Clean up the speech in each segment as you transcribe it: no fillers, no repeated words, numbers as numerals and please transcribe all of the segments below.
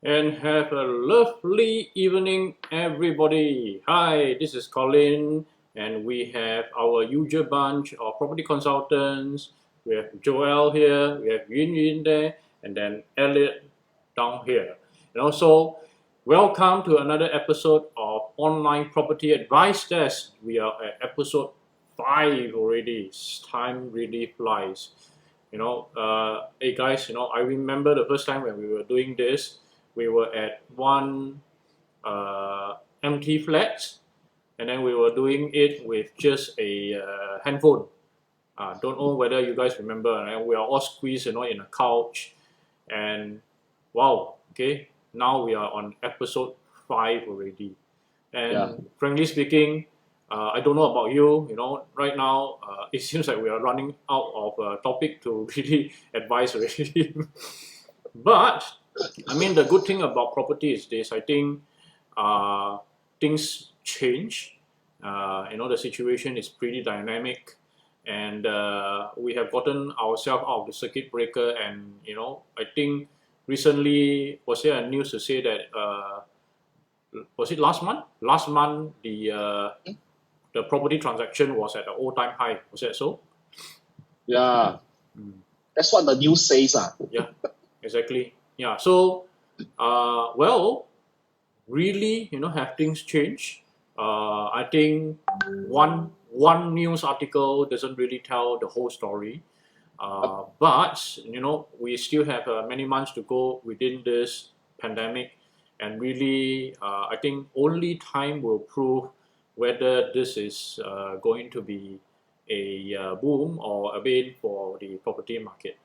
and have a lovely evening, everybody. Hi, this is Colin, and we have our usual bunch of property consultants. We have Joel here, we have Yun Yun there, and then Elliot down here. And also, welcome to another episode of Online Property Advice Desk. We are at episode 5 already. Time really flies. Hey guys, I remember the first time when we were doing this, we were at one empty flat, and then we were doing it with just a handphone. Don't know whether you guys remember, and we are all squeezed, in a couch, and wow, okay, now we are on episode 5 already. And Yeah. frankly speaking, I don't know about you. Right now it seems like we are running out of topic to really advise already. But I mean, the good thing about property is this. I think things change. The situation is pretty dynamic, and we have gotten ourselves out of the circuit breaker. And I think recently was there a news to say that was it last month? Last month the property transaction was at an all-time high. Was that so? Yeah. That's what the news says. Yeah, exactly. Yeah. So, well, really, have things changed? I think one news article doesn't really tell the whole story. But we still have many months to go within this pandemic, and really, I think only time will prove whether this is going to be a boom or a bane for the property market.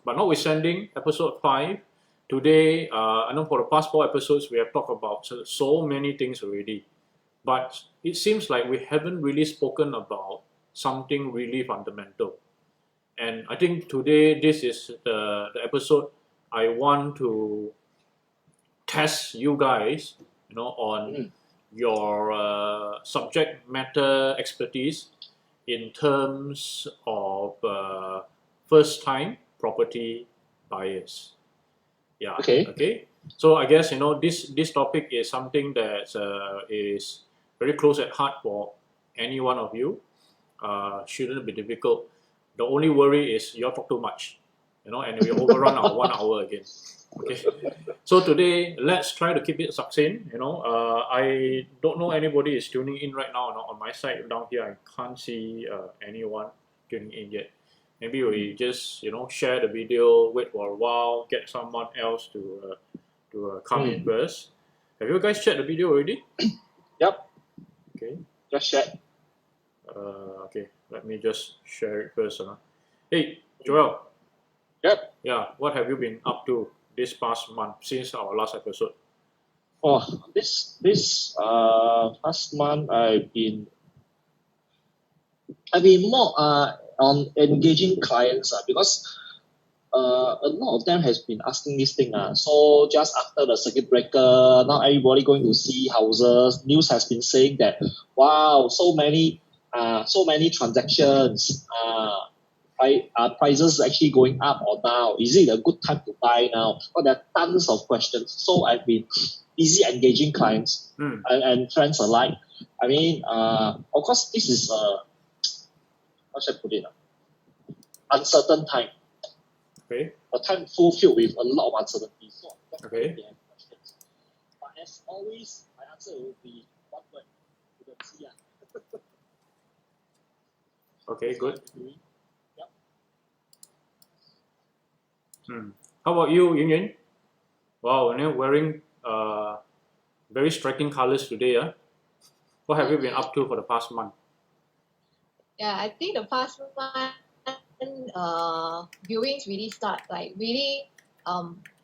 But notwithstanding, episode 5, today, I know for the past 4 episodes we have talked about so many things already, but it seems like we haven't really spoken about something really fundamental. And I think today this is the episode I want to test you guys, on your subject matter expertise in terms of first time property buyers. Yeah. Okay. So I guess this topic is something that is very close at heart for any one of you. Shouldn't be difficult. The only worry is you all talk too much, and we overrun our 1 hour again. Okay. So today, let's try to keep it succinct. I don't know anybody is tuning in right now. On my side down here, I can't see anyone tuning in yet. Maybe we just share the video, wait for a while, get someone else to come in first. Have you guys shared the video already? Yep. Okay. Just share. Okay. Let me just share it first. Hey, Joel. Yep. Yeah. What have you been up to this past month since our last episode? Oh, this past month I've been more on engaging clients because a lot of them has been asking this thing. So just after the circuit breaker, now everybody going to see houses. News has been saying that wow, so many transactions. Prices actually going up or down? Is it a good time to buy now? Well, there are tons of questions. So I've been busy engaging clients and friends alike. I mean, of course, this is how should I put it? Uncertain time. Okay. A time fulfilled with a lot of uncertainty. So Okay. they have questions. But as always, my answer will be one word. You can see. Okay, good. Yep. How about you, Yun Yun? Wow, you're wearing very striking colors today. What have you been up to for the past month? Yeah, I think the past month viewings really start like really.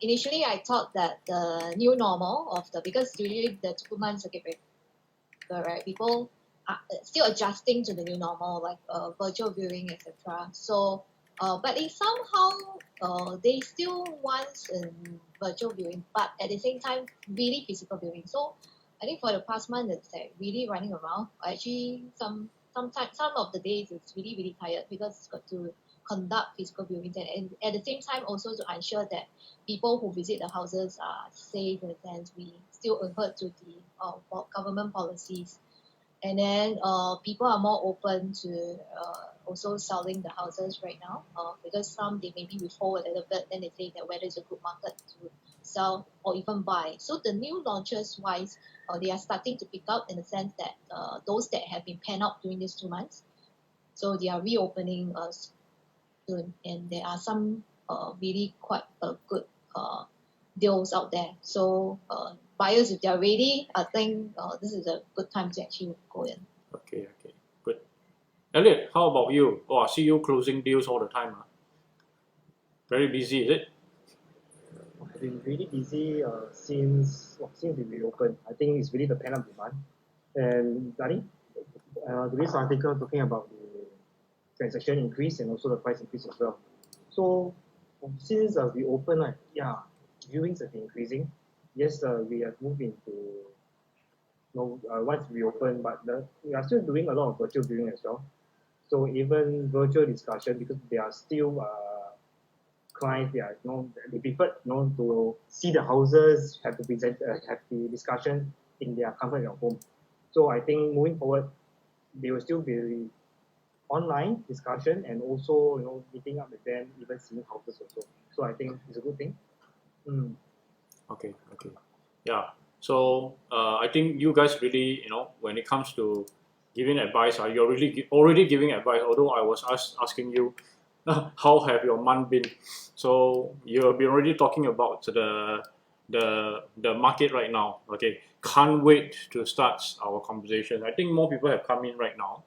Initially, I thought that the new normal of because during the 2 months circuit breaker, right, people are still adjusting to the new normal, like virtual viewing, etc. So, but it somehow they still want virtual viewing, but at the same time, really physical viewing. So, I think for the past month, it's like really running around. Actually, sometimes some of the days it's really tired because got to conduct physical viewings, and at the same time also to ensure that people who visit the houses are safe in a sense. We still adhere to the government policies. And then people are more open to also selling the houses right now because some they maybe withhold a little bit, then they say that whether it's a good market to sell or even buy. So the new launches wise, they are starting to pick up in the sense that those that have been penned out during these 2 months, so they are reopening soon, and there are some really quite good deals out there. So buyers, if they are ready, I think this is a good time to actually go in. Okay, good. Elliot, how about you? Oh, I see you closing deals all the time. Huh? Very busy, is it? I've been really busy since we reopened. I think it's really the pent-up demand. And I think this article talking about the transaction increase and also the price increase as well. So since we opened, viewings have been increasing. Yes, we have moved into once we open, but we are still doing a lot of virtual viewing as well. So even virtual discussion, because there are still clients, they prefer to see the houses, have the discussion in their comfort of home. So I think moving forward, there will still be online discussion and also meeting up with them, even seeing houses also. So I think it's a good thing. Okay. Yeah. So I think you guys really, when it comes to giving advice, you're really already giving advice. Although I was asking you, how have your month been? So you have been already talking about the market right now. Okay, can't wait to start our conversation. I think more people have come in right now.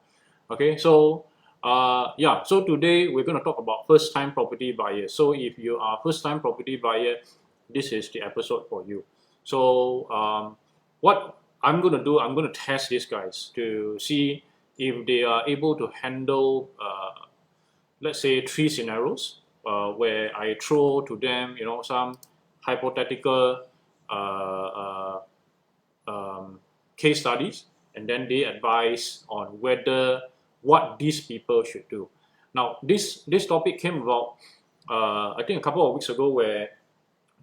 Okay, so so today we're going to talk about first-time property buyers. So if you are first-time property buyer, this is the episode for you. So what I'm going to do, I'm going to test these guys to see if they are able to handle, let's say, 3 scenarios where I throw to them, some hypothetical case studies, and then they advise on what these people should do. Now, this topic came about, I think a couple of weeks ago, where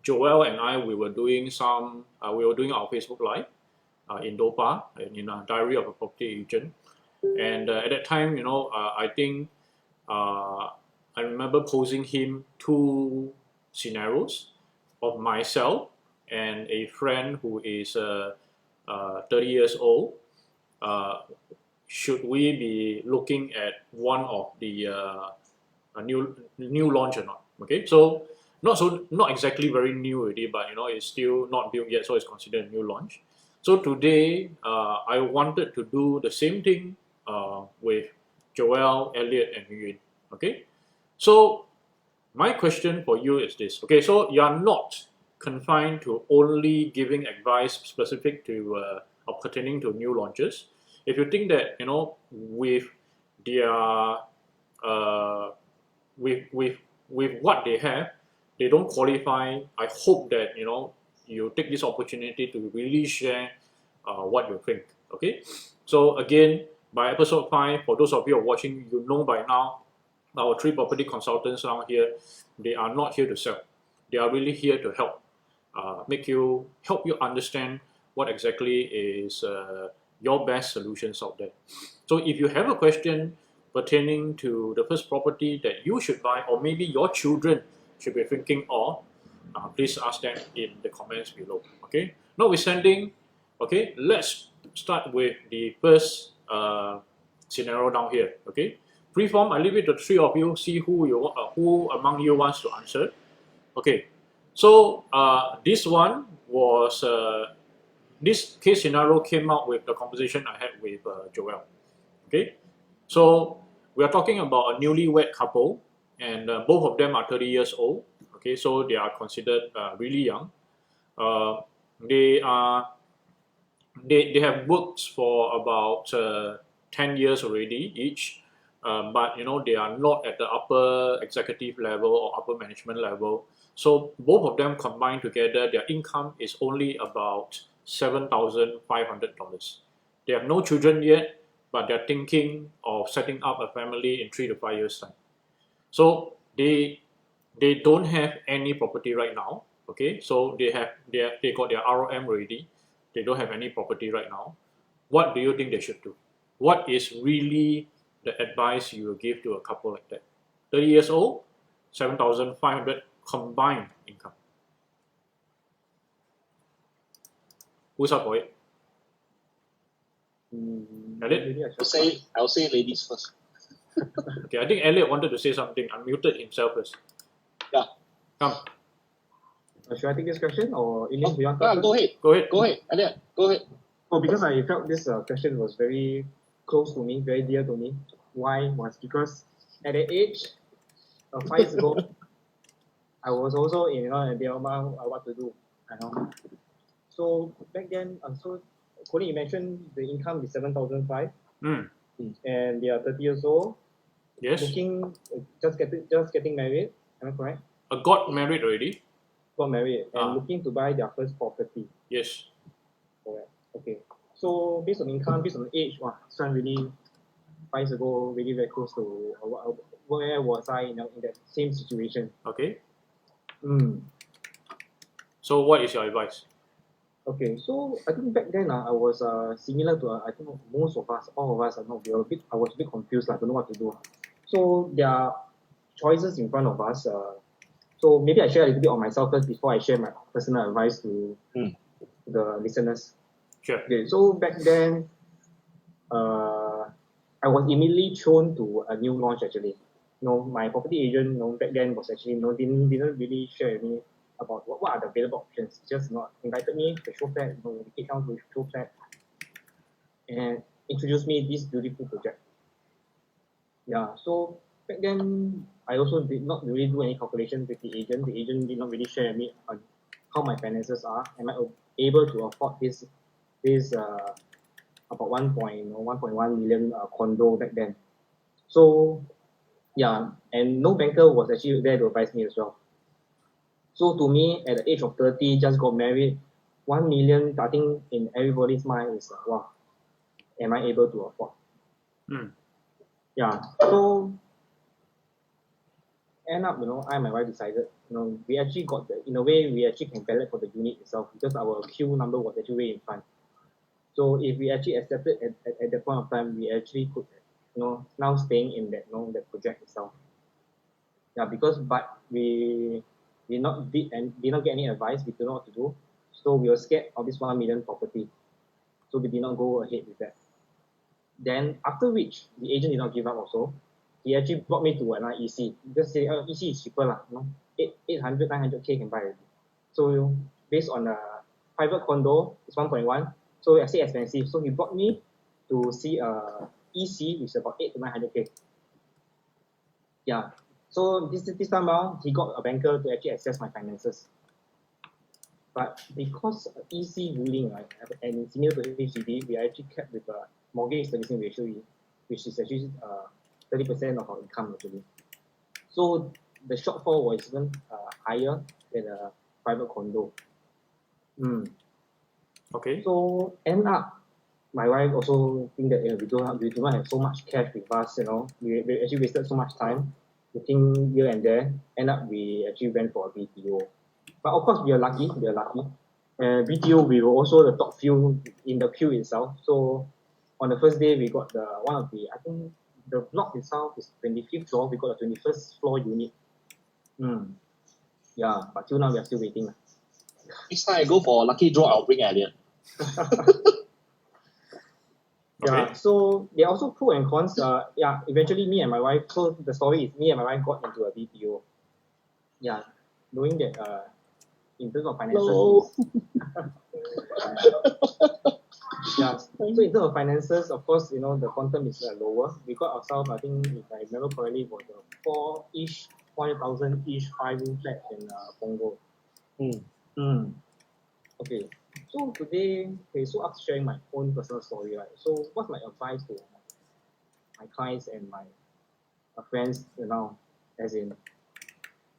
Joel and I, we were doing our Facebook Live in Dopa, in a Diary of a Property Agent. And at that time, I think I remember posing him 2 scenarios of myself and a friend who is 30 years old. Should we be looking at one of the new launch or not? Okay, so not exactly very new already, but it's still not built yet, so it's considered a new launch. So today I wanted to do the same thing with Joel, Elliot, and Yun. Okay, so my question for you is this. Okay, so you are not confined to only giving advice specific to or pertaining to new launches. If you think that with their with what they have, they don't qualify, I hope that you take this opportunity to really share what you think. Okay, so again, by episode 5, for those of you who are watching, you know by now, our 3 property consultants down here, they are not here to sell. They are really here to help, help you understand what exactly is your best solutions out there. So if you have a question pertaining to the first property that you should buy, or maybe your children should be thinking of, please ask them in the comments below. Okay, notwithstanding, okay, let's start with the first scenario down here. Okay, freeform, I leave it to the 3 of you, see who among you wants to answer. Okay, so this one was this case scenario came out with the conversation I had with Joel. Okay, so we are talking about a newlywed couple, and both of them are 30 years old. Okay, so they are considered really young. They have worked for about 10 years already each, but they are not at the upper executive level or upper management level. So both of them combined together, their income is only about $7,500. They have no children yet, but they're thinking of setting up a family in 3 to 5 years' time. So they don't have any property right now. Okay, so they got their ROM ready. They don't have any property right now. What do you think they should do? What is really the advice you will give to a couple like that? 30 years old, 7,500 combined income. Who's up for it? Elliot? Maybe I'll say ladies first. Okay, I think Elliot wanted to say something. Unmuted himself first. Yeah. Come. Should I take this question or Ilian, do you want to Yeah, first? go ahead. Go ahead. Go ahead. Elliot, go ahead. Oh, because I felt this question was very close to me, very dear to me. Why? Was because at the age of 5 years ago, I was also in a dilemma what to do. So back then, so Colin, you mentioned the income is 7,500, and they are 30 years old. Yes. Looking, just getting married. Am I correct? Got married already. Got married and looking to buy their first property. Yes. Correct. Okay. So based on income, based on age, wow, this one really 5 years ago, really very close to where was I in that same situation. Okay. Mm. So what is your advice? Okay, so I think back then I was similar to I think most of us, all of us, I was a bit confused. I don't know what to do. So there are choices in front of us. So maybe I share a little bit on myself first before I share my personal advice to the listeners. Sure. Okay, so back then, I was immediately thrown to a new launch actually. My property agent, back then was actually, didn't really share with me about what are the available options. Just invited me to show flat, we came down to show flat, and introduced me this beautiful project. Yeah, so back then I also did not really do any calculations with the agent. The agent did not really share with me on how my finances are. Am I able to afford this about 1.1 million condo back then? So yeah, and no banker was actually there to advise me as well. So to me, at the age of 30, just got married, 1 million, I think in everybody's mind is, wow, am I able to afford? Yeah, so end up, I and my wife decided, we actually got in a way, we actually can ballot for the unit itself because our queue number was actually way in front. So if we actually accepted at that point of time, we actually could, now staying in that, that project itself. Yeah, but we did not get any advice. We didn't know what to do, so we were scared of this 1 million property. So we did not go ahead with that. Then after which the agent did not give up also. He actually brought me to another EC. Just say, EC is cheaper lah, 800, 900K can buy already. So based on a private condo, it's 1.1. So actually expensive. So he brought me to see a EC, which is about 8 to 900K. Yeah. So this time around, he got a banker to actually assess my finances. But because EC ruling, right, and similar to HDB, we are actually kept with a mortgage servicing ratio, which is actually 30% of our income actually. So the shortfall was even higher than a private condo. Okay. So end up, my wife also think that we do not have so much cash with us. We actually wasted so much time looking here and there. End up, we actually went for a BTO. But of course, we are lucky. BTO, we were also the top few in the queue itself. So on the first day, we got I think the block itself is 25th floor. We got the 21st floor unit. Yeah, but till now we are still waiting. Next time I go for a lucky draw, I'll bring Elliot. Yeah, so there are also pros and cons. Eventually me and my wife, so the story is me and my wife got into a BTO. Yeah, knowing that in terms of finances, yeah, so in terms of finances, of course, the quantum is lower. We got ourselves, I think, if I remember correctly, was a 400,000-ish 5-room flat in Punggol. Okay, so today, so after sharing my own personal story, right? So what's my advice to my clients and my friends now? As in,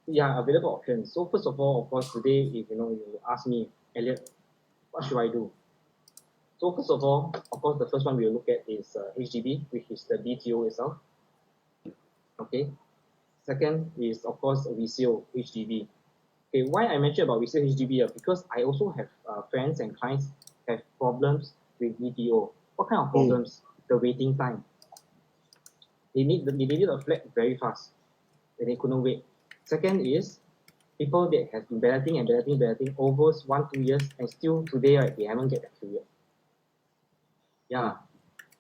available options. So first of all, of course, today, if you ask me, Elliot, what should I do? So first of all, of course, the first one we'll look at is HDB, which is the BTO itself. Okay. Second is, of course, resale HDB. Okay, why I mentioned about resale HDB? Because I also have friends and clients have problems with BTO. What kind of problems? The waiting time. They needed a flat very fast, and they couldn't wait. Second is people that have been balloting over 1-2 years, and still today, right, they haven't get that period. Yeah,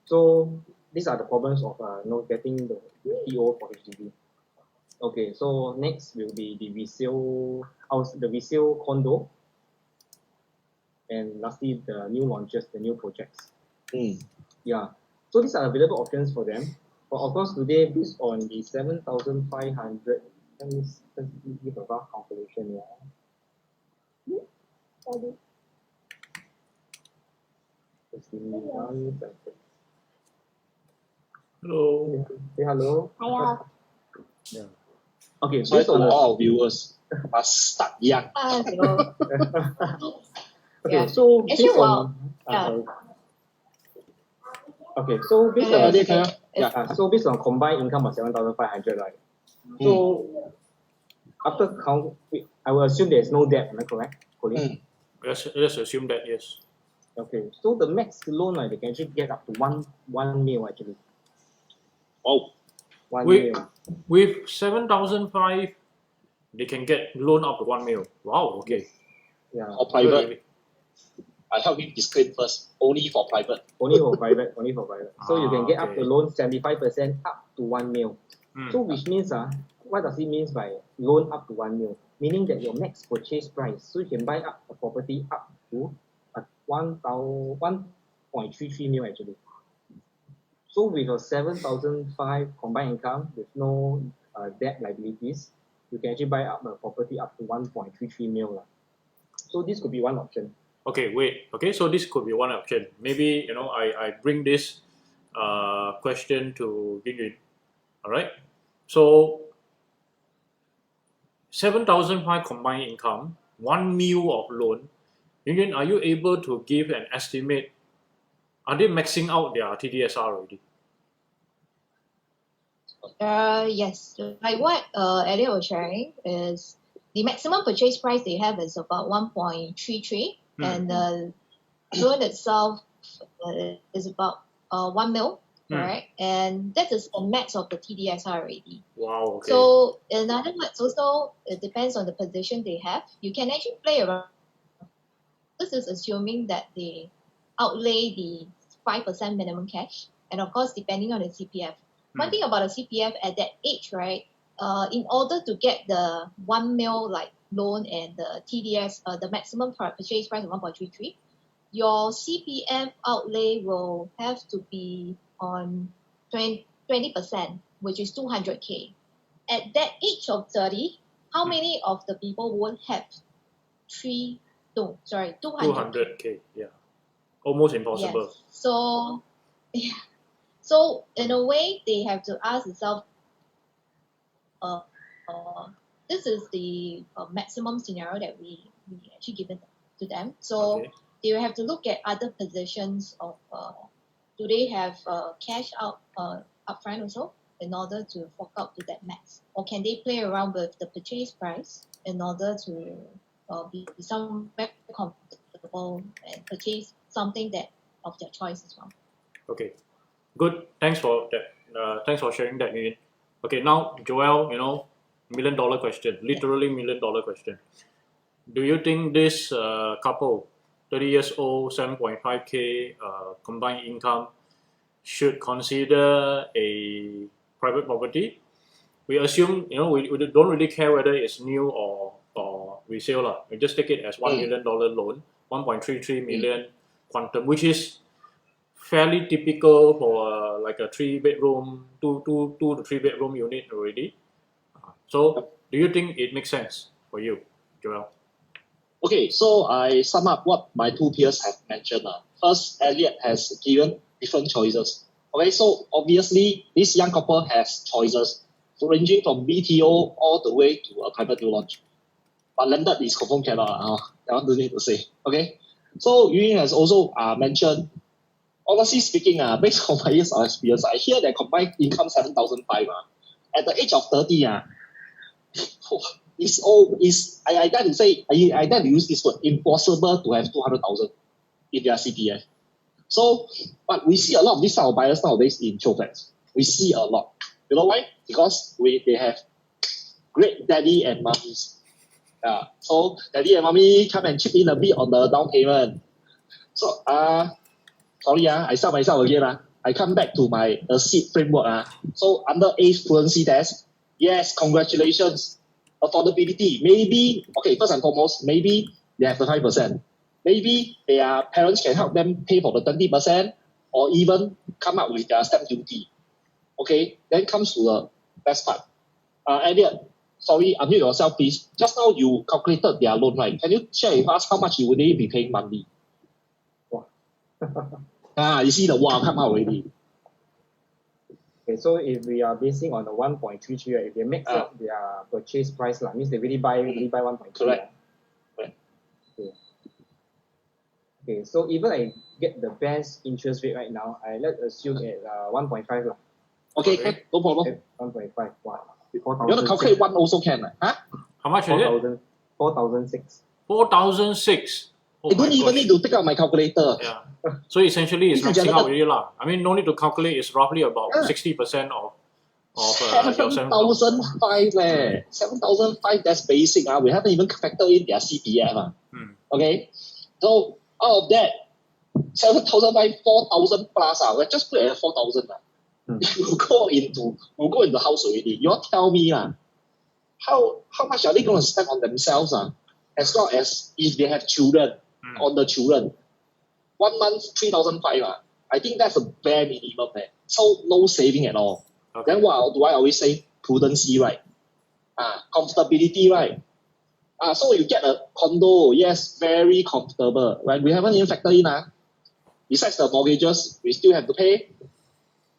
so these are the problems of getting the BTO for HDB. Okay, so next will be the resale condo, and lastly the new launches, the new projects. Yeah, so these are available options for them. But of course, today based on the 7,500, let me give a rough calculation. Just give me 1 second. Hello. Say hello. Hiya. Yeah. Okay, Sorry based to on all our viewers. Must start young. Hello. okay, Yeah. so Actually, based well, on yeah. sorry. Okay, so based Yeah, on yeah. so based on combined income of 7,500, right? So after count, I will assume there is no debt. Am I correct, Colin? Let's assume that, yes. Okay, so the max loan, right, they can actually get up to one mil actually. Oh, 1 Wait. mil. With 7,500, they can get loan up to 1 mil. Wow, okay. Yeah. for private. I help you disclaim first. Only for private. Only for private. So you can get up okay. the loan 75% up to 1 mil. Hmm. So which means what does it mean by loan up to 1 mil? Meaning that your max purchase price, so you can buy up a property up to 1.33 mil actually. So with a 7,500 combined income with no debt liabilities, you can actually buy up a property up to 1.33 mil. So this could be one option. Okay, wait. Okay, so this could be one option. Maybe, I bring this question to Yun. All right. So 7,500 combined income, 1 mil of loan. Yun, are you able to give an estimate? Are they maxing out their TDSR already? Yes. Like what Elliot was sharing is the maximum purchase price they have is about 1.33, and the loan itself is about 1 mil, correct? And that is the max of the TDSR already. Wow. Okay. So in other words, also it depends on the position they have. You can actually play around. This is assuming that they outlay the 5% minimum cash, and of course depending on the CPF. One thing about a CPF at that age, right? In order to get the 1 mil like loan and the TDS, the maximum purchase price of 1.33, your CPF outlay will have to be on 20%, which is 200K. At that age of 30, how many of the people would have 200K? Yeah. Almost impossible. Yes. So, yeah. So in a way, they have to ask themselves, this is the maximum scenario that we actually given to them. So they will have to look at other positions of, do they have cash out upfront also in order to fork out to that max? Or can they play around with the purchase price in order to be somewhere comfortable and purchase something that of their choice as well? Okay. Good. Thanks for that. Thanks for sharing that, Nguyen. Okay, now Joel, $1 million question, literally $1 million question. Do you think this couple, 30 years old, 7.5K combined income, should consider a private property? We assume, we don't really care whether it's new or resale. We just take it as $1 million loan, 1.33 million quantum, which is fairly typical for like a 3-bedroom, 2 to 3 bedroom unit already. So, do you think it makes sense for you, Joel? Okay, so I sum up what my two peers have mentioned. First, Elliot has given different choices. Okay, so obviously this young couple has choices, so ranging from BTO all the way to a private new launch. But landed is confirmed cannot. That one don't need to say. Okay, so Yun has also mentioned. Honestly speaking, based on my years of experience, I hear that combined income 7,500. At the age of 30, I tend to say, I tend to use this word, impossible to have 200,000 in their CPF. So, but we see a lot of these type of buyers nowadays in show flats. We see a lot. You know why? Because they have great daddy and mummies. So daddy and mommy come and chip in a bit on the down payment. So sorry, I start myself again. I come back to my SEED framework. So under age fluency test, yes, congratulations. Affordability, maybe, okay, first and foremost, maybe they have the 5%. Maybe their parents can help them pay for the 20% or even come up with their stamp duty. Okay, then comes to the best part. Elliot, sorry, unmute yourself, please. Just now you calculated their loan, right? Can you share with us how much you would they be paying monthly? You see the wow come out already. Okay, so if we are basing on the 1.33, if they mix up their purchase price, means they really buy 1.3. Correct. Okay, so even I get the best interest rate right now, let's assume at 1.5. Okay, no problem. Okay, 1.5. Wow. You want to calculate one also can. How much is it? 4,006. 4,006. You don't even need to take out my calculator. Yeah. So essentially, it's maxing out already lah. I mean, no need to calculate. It's roughly about 60% of your 7,005 7,005, that's basic. We haven't even factored in their CPF. Okay? So out of that, 7,005, 4,000 plus. Let's just put it at 4,000. We'll go into the house already. You all tell me how much are they going to spend on themselves? As long as if they have children, on the children. 1 month, 3,005. I think that's a bare minimum. So no saving at all. Okay. Then what do I always say? Prudency, right? Comfortability, right? So you get a condo, yes, very comfortable. Right? We haven't even factored in. Besides the mortgages, we still have to pay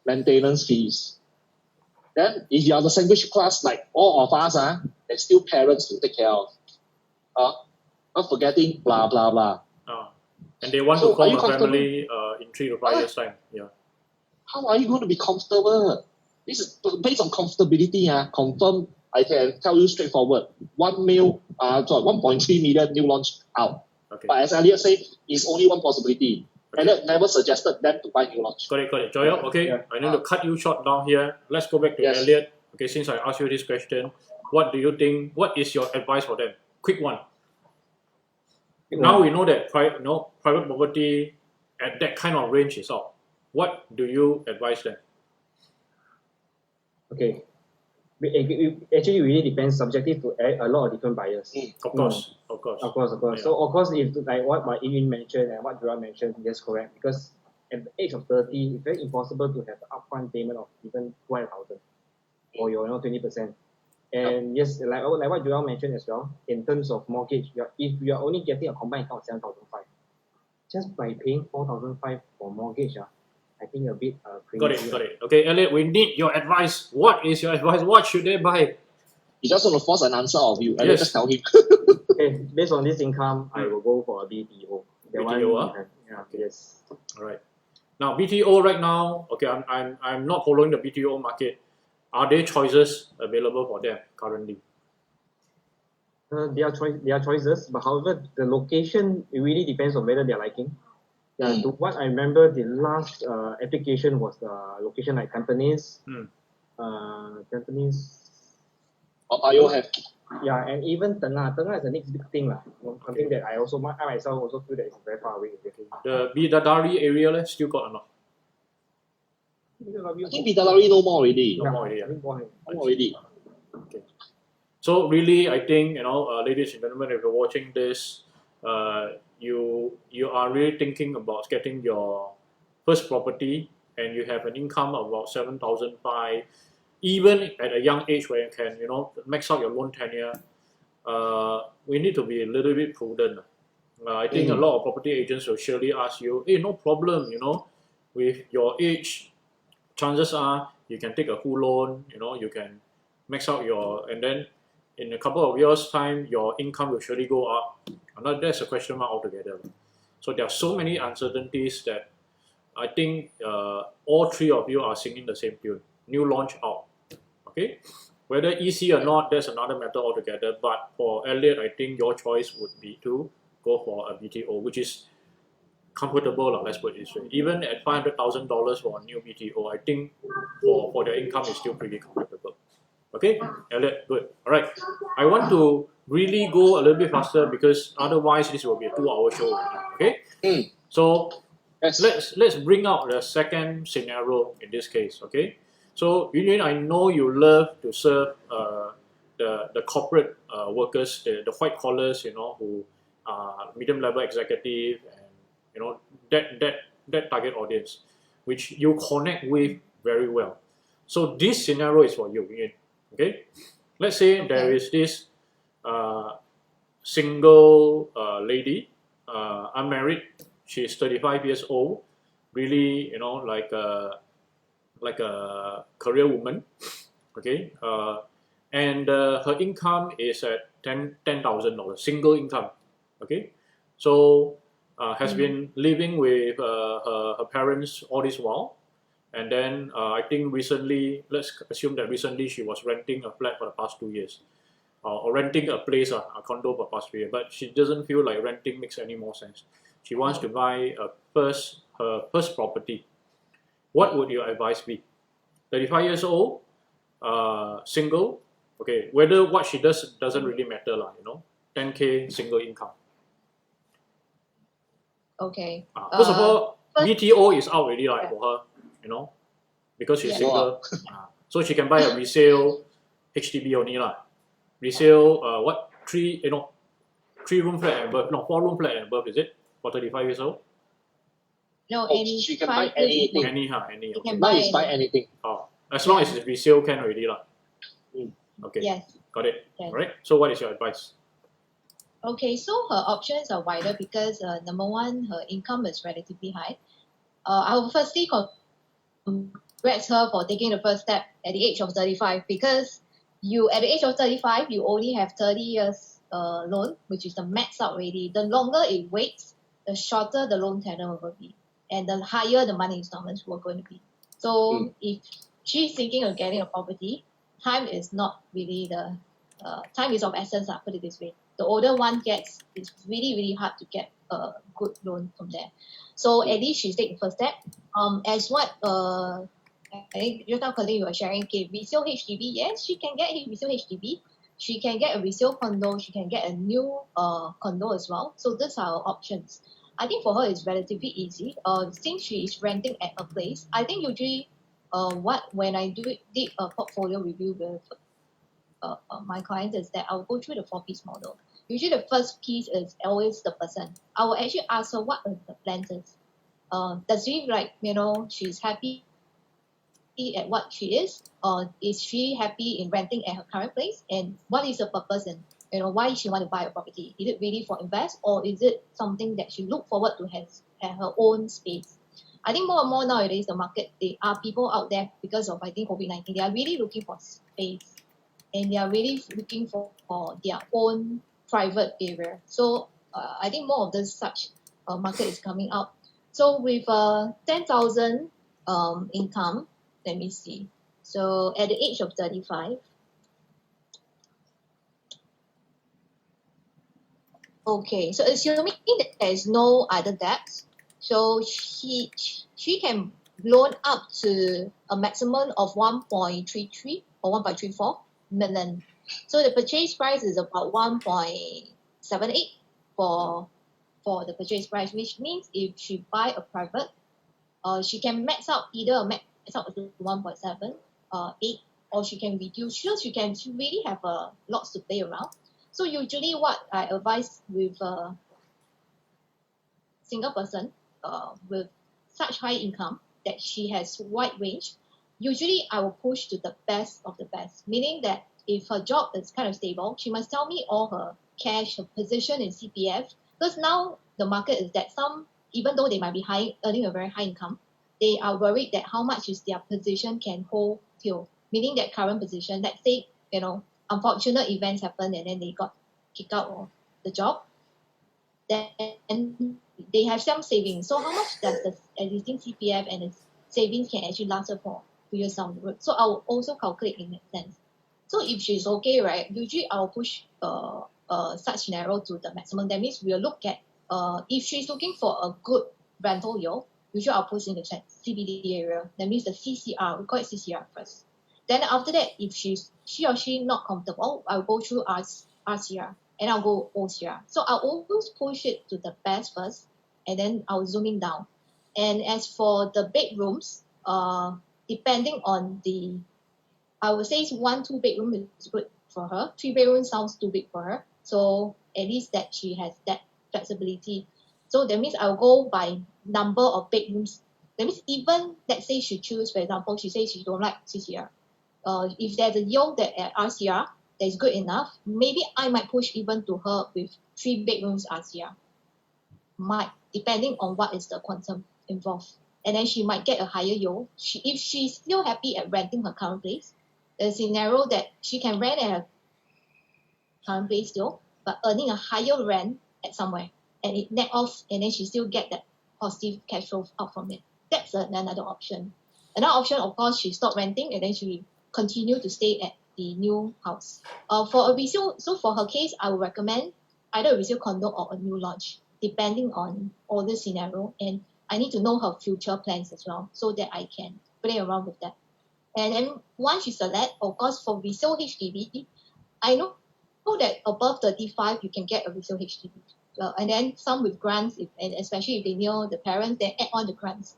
maintenance fees. Then if you are the sandwich class like all of us, there's still parents to take care of. Not forgetting blah blah blah. And they want to form a family in 3 to 5 years time. Yeah. How are you going to be comfortable? This is based on comfortability. Confirm, I can tell you straightforward. 1.3 million new launch out. Okay. But as Elliot said, it's only one possibility. Okay. Elliot never suggested them to buy new launch. Got it. Joel, okay. Yeah. I need to cut you short down here. Let's go back to Elliot. Okay, since I asked you this question, what do you think? What is your advice for them? Quick one. Now we know that private property at that kind of range is out. What do you advise them? Okay. It actually really depends subjective to a lot of different buyers. Of course. Yeah. So of course, if like what Ian mentioned and what Joel mentioned, yes, correct. Because at the age of 30, it's very impossible to have an upfront payment of even 200,000 or your 20%. And yes, like what Joel mentioned as well, in terms of mortgage, if you are only getting a combined account of 7,005, just by paying 4,005 for mortgage, I think a bit crazy. Got it. Okay, Elliot, we need your advice. What is your advice? What should they buy? You just want to force an answer of you. Elliot, just tell him. Okay, based on this income, I will go for a BTO. BTO, yes. All right. Now BTO right now, okay, I'm not following the BTO market. Are there choices available for them currently? There are choices, but however, the location, it really depends on whether they're liking. To what I remember, the last application was the location like Tampines. Tampines. You have. Yeah, and even Tengah. Tengah is the next big thing. Something that I myself also feel that it's very far away. The Bidadari area still got or not? I think Bidadari no more already. No more already. No more already. Okay. So really, I think ladies and gentlemen, if you're watching this, you are really thinking about getting your first property, and you have an income of about 7,500, even at a young age where you can max out your loan tenure. We need to be a little bit prudent. I think a lot of property agents will surely ask you, hey, no problem, with your age, chances are you can take a full loan, you can max out and then in a couple of years' time, your income will surely go up. That's a question mark altogether. So there are so many uncertainties that I think all three of you are singing the same tune. New launch out. Okay? Whether easy or not, that's another matter altogether. But for Elliot, I think your choice would be to go for a BTO, which is comfortable, let's put it this way. Even at $500,000 for a new BTO, I think for their income is still pretty comfortable. Okay, Elliot, good. All right. I want to really go a little bit faster because otherwise this will be a 2-hour show already. Okay. So let's bring out the second scenario in this case. Okay. So Yun, I know you love to serve the corporate workers, the white collars, who are medium level executive, and that target audience, which you connect with very well. So this scenario is for you, Yun. Okay, let's say there is this single lady, unmarried. She's 35 years old, really, like a career woman. Okay, and her income is at $10,000, single income. Okay, so has been living with her parents all this while. And then I think recently, let's assume that recently she was renting a flat for the past 2 years, or renting a place, a condo for the past 3 years. But she doesn't feel like renting makes any more sense. She wants to buy her first property. What would your advice be? 35 years old, single. Okay, whether what she does doesn't really matter, 10K single income. Okay. First of all, BTO is out already, for her. Because she's single. So she can buy a resale HDB only. Resale, 3-room flat and above. No, 4-room flat and above, is it? For 35 years old? No, she can buy anything. Any. You Okay. can buy anything. As long as it's resale can already. Okay. Yes. Got it. Yes. All right. So what is your advice? Okay, so her options are wider because number one, her income is relatively high. I will firstly congrats her for taking the first step at the age of 35 because at the age of 35, you only have 30 years loan, which is the max out already. The longer it waits, the shorter the loan tenure will be, and the higher the money installments were going to be. So if she's thinking of getting a property, time is not really time is of essence. Put it this way. The older one gets, it's really, really hard to get a good loan from there. So at least she's taking the first step. As what I think just now, Colin, you were sharing, resale HDB, yes, she can get a resale HDB. She can get a resale condo. She can get a new condo as well. So these are our options. I think for her it's relatively easy. Since she is renting at a place, I think usually when I did a portfolio review with my clients is that I'll go through the 4-piece model. Usually the first piece is always the person. I will actually ask her what the plans is. Does she she's happy at what she is, or is she happy in renting at her current place, and what is the purpose and why she want to buy a property? Is it really for invest, or is it something that she look forward to have her own space? I think more and more nowadays the market, there are people out there because of I think COVID-19, they are really looking for space, and they are really looking for their own private area. So I think more of this such market is coming out. So with 10,000 income, let me see. So at the age of 35, okay, so assuming that there is no other debts, so she can loan up to a maximum of 1.33 or 1.34 million. So the purchase price is about 1.78 for the purchase price, which means if she buy a private, she can max out to 1.7, 8, or she can reduce. She really have lots to play around. So usually what I advise with a single person with such high income that she has wide range, usually I will push to the best of the best, meaning that if her job is kind of stable, she must tell me all her cash, her position in CPF, because now the market is that some, even though they might be earning a very high income, they are worried that how much is their position can hold till, meaning that current position, let's say, unfortunate events happen and then they got kicked out of the job, then they have some savings. So how much does the existing CPF and the savings can actually last her for 2 years down the road? So I will also calculate in that sense. So if she's okay, right, usually I'll push such scenario to the maximum. That means we'll look at if she's looking for a good rental yield, usually I'll push in the CBD area. That means the CCR, we call it CCR first. Then after that, if she or she not comfortable, I'll go through RCR and I'll go OCR. So I'll always push it to the best first, and then I'll zooming down. And as for the bedrooms, depending on I would say 1-2 bedroom is good for her. 3 bedrooms sounds too big for her. So at least that she has that flexibility. So that means I'll go by number of bedrooms. That means even let's say she choose, for example, she says she don't like CCR. If there's a yield that at RCR that is good enough, maybe I might push even to her with 3 bedrooms RCR. Might, depending on what is the quantum involved. And then she might get a higher yield. If she's still happy at renting her current place, the scenario that she can rent at her current place still, but earning a higher rent at somewhere, and it net off, and then she still get that positive cash flow out from it. That's another option. Another option, of course, she stopped renting and then she continue to stay at the new house. For a resale, so for her case, I would recommend either a resale condo or a new launch, depending on all the scenario. And I need to know her future plans as well, so that I can play around with that. And then once you select, of course, for resale HDB, I know that above 35, you can get a resale HDB. And then some with grants, and especially if they know the parents, they add on the grants.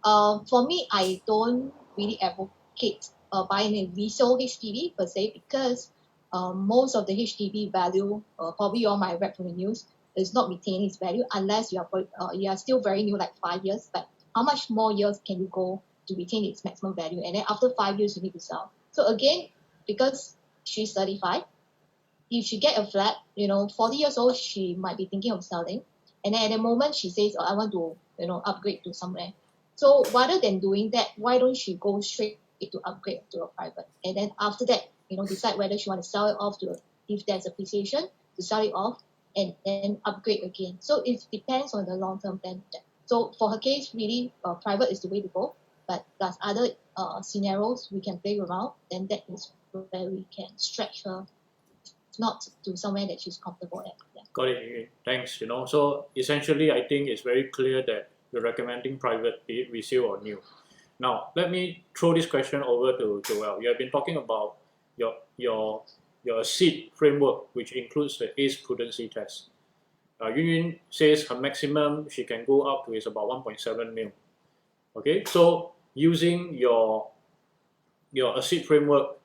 For me, I don't really advocate buying a resale HDB per se, because most of the HDB value, probably all my read from the news, is not retaining its value unless you are still very new, like 5 years. But how much more years can you go to retain its maximum value? And then after 5 years, you need to sell. So again, because she's 35, if she get a flat, 40 years old, she might be thinking of selling. And then at the moment she says, I want to, upgrade to somewhere. So rather than doing that, why don't she go straight to upgrade to a private? And then after that, decide whether she want to sell it off if there's appreciation, to sell it off and then upgrade again. So it depends on the long-term plan. So for her case, really, private is the way to go. But there's other scenarios we can play around, then that is where we can stretch her, not to somewhere that she's comfortable at. Yeah. Got it. Thanks. So essentially, I think it's very clear that you're recommending private, be it resale or new. Now, let me throw this question over to Joel. You have been talking about your SEED framework, which includes the ACE prudency test. Yun says her maximum she can go up to is about 1.7 mil. Okay, so using your SEED framework,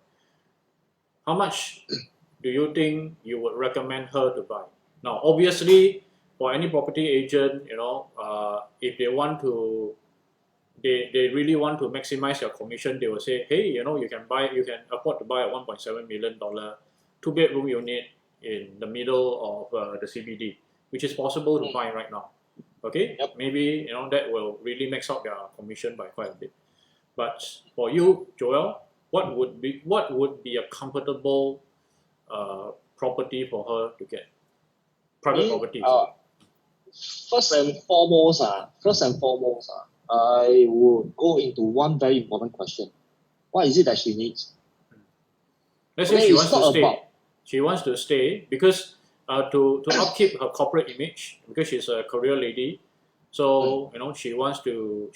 how much do you think you would recommend her to buy? Now, obviously, for any property agent, if they want to, they really want to maximize their commission, they will say, hey, you can afford to buy a $1.7 million 2-bedroom unit in the middle of the CBD, which is possible to find right now. Okay, yep. Maybe that will really max out their commission by quite a bit. But for you, Joel, what would be a comfortable property for her to get? Private property. First and foremost, I would go into one very important question. What is it that she needs? Let's say she wants to stay. She wants to stay because to upkeep her corporate image, because she's a career lady. So she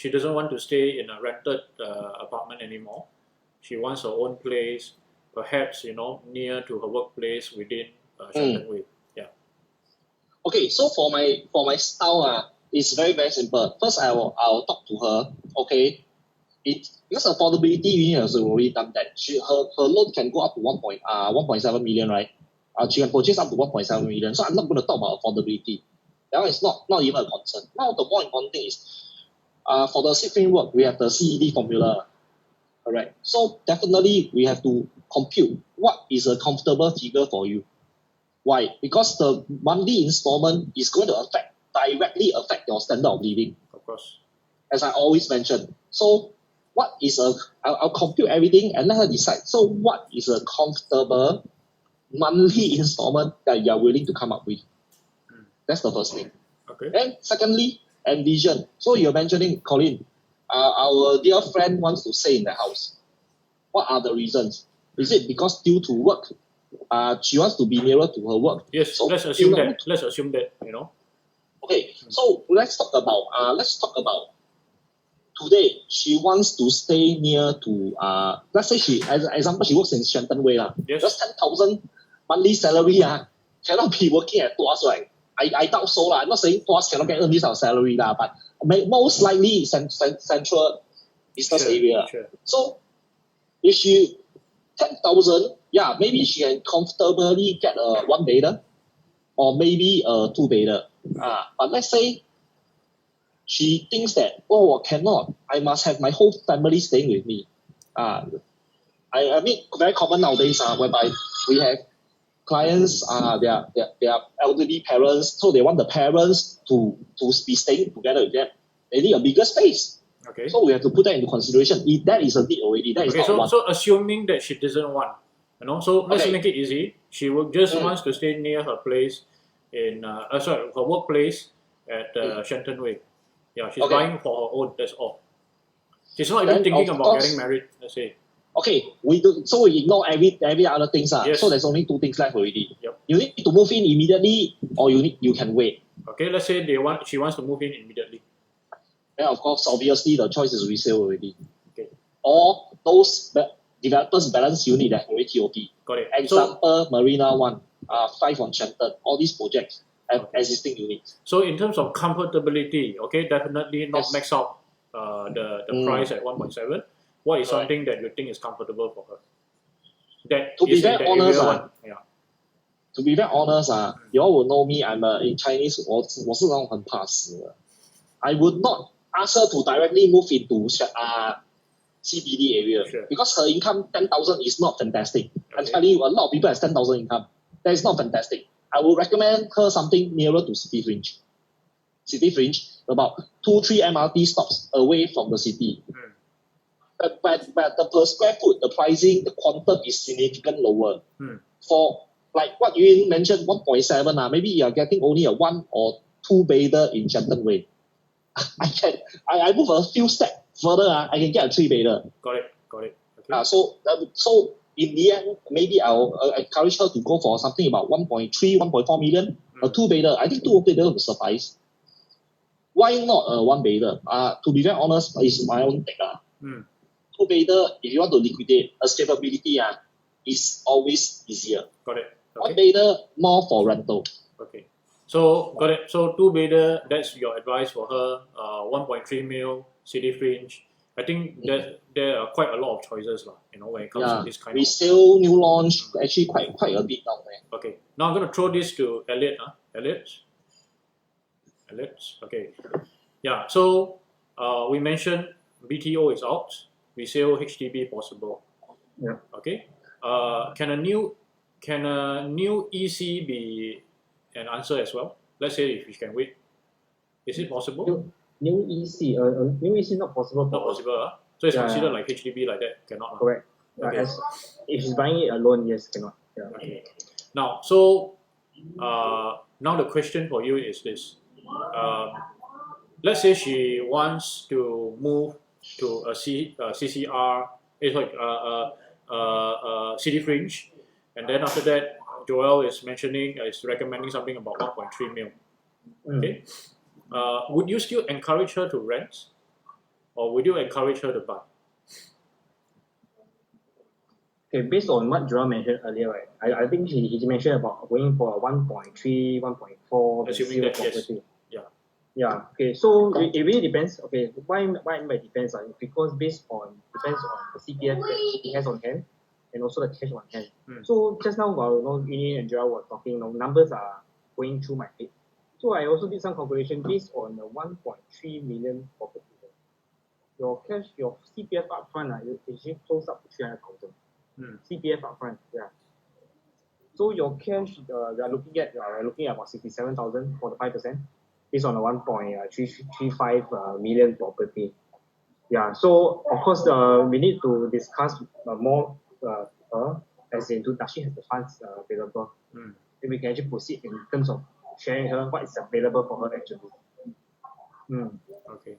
doesn't want to stay in a rented apartment anymore. She wants her own place, perhaps near to her workplace within Shenton Way. Yeah. Okay, so for my style, it's very, very simple. First, I'll talk to her. Okay, because affordability, you has already done that. Her loan can go up to 1.7 million, right? She can purchase up to 1.7 million. So I'm not going to talk about affordability. That one is not even a concern. Now the more important thing is, for the SEED framework, we have the CED formula. Correct. So definitely we have to compute what is a comfortable figure for you. Why? Because the monthly installment is going to directly affect your standard of living. Of course. As I always mention. So I'll compute everything and let her decide. So what is a comfortable monthly installment that you are willing to come up with? That's the first thing. Okay. And secondly, envision. So you're mentioning, Colin, our dear friend wants to stay in the house. What are the reasons? Is it because due to work? She wants to be nearer to her work. Yes, so, let's assume that. Let's assume that, you know. Okay, so let's talk about today. She wants to stay near to let's say as an example, she works in Shenton Way. Yes. Just 10,000 monthly salary cannot be working at Tuas, right? I doubt so. I'm not saying Tuas cannot get this salary, but most likely central business area. Sure. So if she 10,000, maybe she can comfortably get a 1-bedder or maybe a 2-bedder. But let's say she thinks that, cannot, I must have my whole family staying with me. I mean, very common nowadays, whereby we have clients, they are elderly parents, so they want the parents to be staying together with them. They need a bigger space. Okay. So we have to put that into consideration. If that is a need already, that is not one. So assuming that she doesn't want, you know, so let's make it easy. She will just wants to stay near her place in, her workplace at Shenton Way. Yeah, she's buying for her own. That's all. She's not even thinking about getting married. Let's say. Okay, we ignore every other things. Yes. So there's only 2 things left already. Yep. You need to move in immediately, or you can wait. Okay, let's say she wants to move in immediately. Then of course, obviously the choice is resale already. Okay. Or those developers balance unit that already TOP. Got it. Example, Marina 1, 5 on Shenton. All these projects have existing units. So in terms of comfortability, okay, definitely not max out the price at 1.7. What is something that you think is comfortable for her? That to be very honest, to be very honest, you all will know me. I'm in Chinese. 我是那种很怕死的. I would not ask her to directly move into CBD area because her income 10,000 is not fantastic. I'm telling you, a lot of people has 10,000 income. That is not fantastic. I would recommend her something nearer to city fringe. City fringe, about 2-3 MRT stops away from the city. But the per square foot, the pricing, the quantum is significantly lower. For like what you mentioned, 1.7, maybe you are getting only a 1 or 2-bedder in Shenton Way. I move a few steps further, I can get a 3-bedder. Got it. Okay. So in the end, maybe I'll encourage her to go for something about 1.3, 1.4 million, a 2-bedder. I think 2-bedder will suffice. Why not a 1-bedder? To be very honest, it's my own take. 2-bedder, if you want to liquidate, a scalability is always easier. Got it. Okay. 1-bedder, more for rental. Okay. So, got it. So, 2-bedder, that's your advice for her. 1.3 mil, city fringe. I think that there are quite a lot of choices, you know, when it comes to this kind of... Resale, new launch, actually quite a bit down there. Okay. Now I'm going to throw this to Elliot. Elliot? Okay. Yeah, so we mentioned BTO is out. Resale HDB possible. Yeah. Okay. Can a new EC be an answer as well? Let's say if we can wait. Is it possible? New EC not possible. Not possible. So it's considered like HDB like that. Cannot. Correct. Okay. If she's buying it alone, yes, cannot. Yeah. Okay. Now, so now the question for you is this: let's say she wants to move to a CCR, city fringe, and then after that, Joel is recommending something about 1.3 mil. Okay. Would you still encourage her to rent, or would you encourage her to buy? Okay, based on what Joel mentioned earlier, right? I think he mentioned about going for a 1.3, 1.4. Assuming that, yes. Yeah. Okay. So it really depends. Okay. Why it might depends? Because depends on the CPF that she has on hand, and also the cash on hand. So just now while Yuni and Joel were talking, numbers are going through my head. So I also did some calculation based on the 1.3 million property. Your CPF upfront, you actually close up to 300,000. CPF upfront, yeah. So your cash, we are looking at about 67,000 for the 5%, based on the 1.335 million property. Yeah. So of course, we need to discuss more. As in, does she have the funds available? Then we can actually proceed in terms of sharing her what is available for her actually. Okay.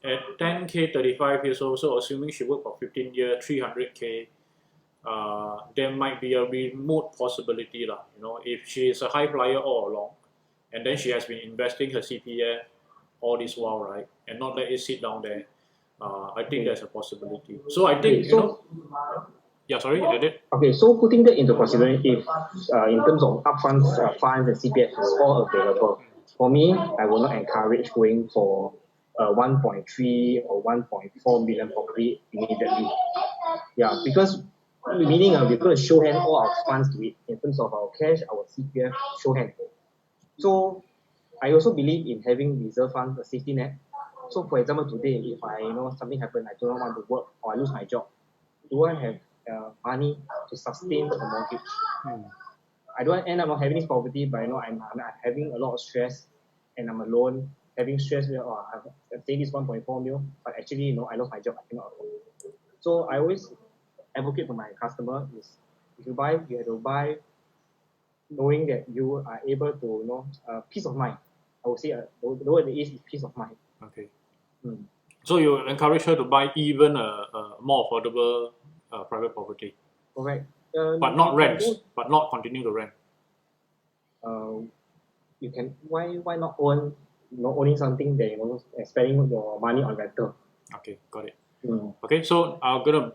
At 10K, 35 years old, so assuming she worked for 15 years, 300K, there might be a remote possibility lah. You know, if she is a high flyer all along, and then she has been investing her CPF all this while, right, and not let it sit down there. I think there's a possibility. So I think yeah, sorry, you did it. Okay, so putting that into consideration, if in terms of upfront funds and CPF is all available, for me, I will not encourage going for 1.3 or 1.4 million property immediately. Yeah, because meaning we're going to show hand all our funds to it in terms of our cash, our CPF, show hand. So I also believe in having reserve funds, a safety net. So for example, today, if something happened, I do not want to work or I lose my job, do I have money to sustain the mortgage? I don't end up not having this property, but I'm having a lot of stress, and I'm alone, having stress. I'm saying this 1.4 mil, but actually, I lost my job. I cannot afford it. So I always advocate for my customer is, if you buy, you have to buy knowing that you are able to, peace of mind. I would say the word is peace of mind. Okay. So you encourage her to buy even a more affordable private property. Correct. But not rent, but not continue to rent. You can why not owning something that spending your money on rental. Okay, got it. Okay, so I'm gonna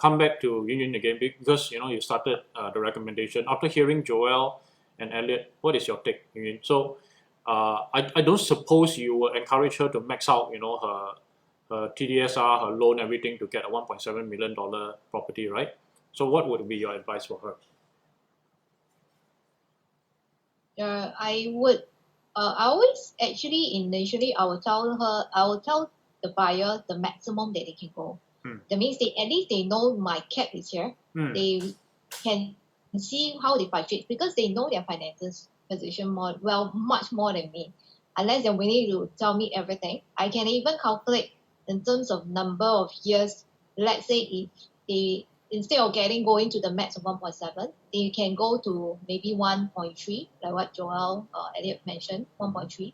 come back to Yun again because you started the recommendation after hearing Joel and Elliot. What is your take, Yun? So I don't suppose you will encourage her to max out her TDSR, her loan, everything to get a $1.7 million property, right? So what would be your advice for her? I would. I always actually initially I will tell the buyer the maximum that they can go. That means at least they know my cap is here. They can see how they budget because they know their finances position much more than me. Unless they're willing to tell me everything, I can even calculate in terms of number of years. Let's say if they instead of going to the max of 1.7, they can go to maybe 1.3, like what Joel Elliot mentioned, 1.3.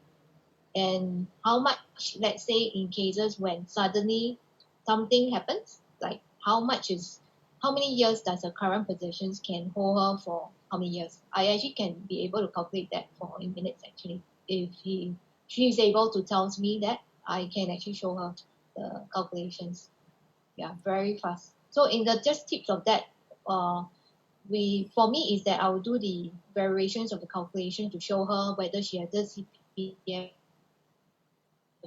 And how much, let's say in cases when suddenly something happens, like how many years does the current positions can hold her for how many years? I actually can be able to calculate that in minutes actually. If she is able to tell me that, I can actually show her the calculations. Yeah, very fast. So in the just tips of that, for me is that I will do the variations of the calculation to show her whether she has this CPF,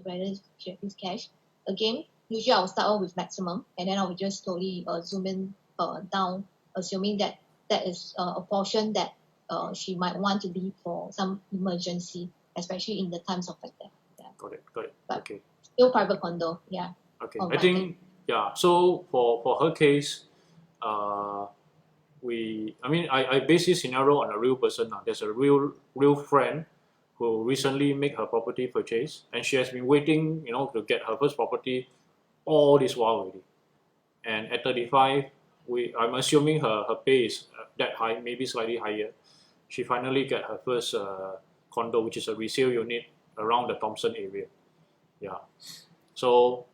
whether she has this cash. Again, usually I will start off with maximum, and then I will just slowly zoom in down, assuming that is a portion that she might want to leave for some emergency, especially in the times of like that. Yeah. Got it. But okay. Still private condo, yeah. Okay, I think so for her case, I base this scenario on a real person now. There's a real friend who recently made her property purchase, and she has been waiting, to get her first property all this while already. And at 35, I'm assuming her pay is that high, maybe slightly higher. She finally got her first condo, which is a resale unit around the Thompson area. Yeah, so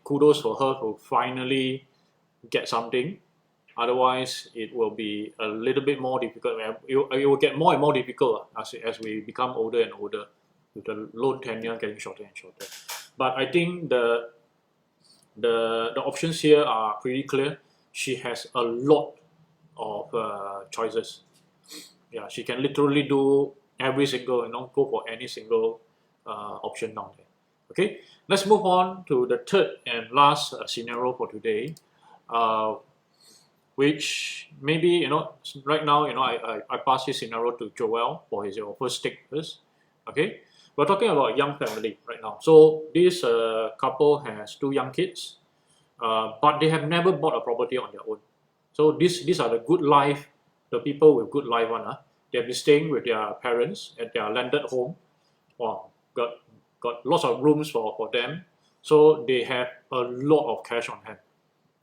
kudos for her to finally get something. Otherwise, it will be a little bit more difficult. It will get more and more difficult as we become older and older, with the loan tenure getting shorter and shorter. But I think the options here are pretty clear. She has a lot of choices. Yeah, she can literally do every single, go for any single option down there. Okay, let's move on to the third and last scenario for today, which maybe, right now, I pass this scenario to Joel for his first take first. Okay, we're talking about a young family right now. So this couple has 2 young kids, but they have never bought a property on their own. So these are the good life, the people with good life one. They've been staying with their parents at their landed home. Wow, got lots of rooms for them. So they have a lot of cash on hand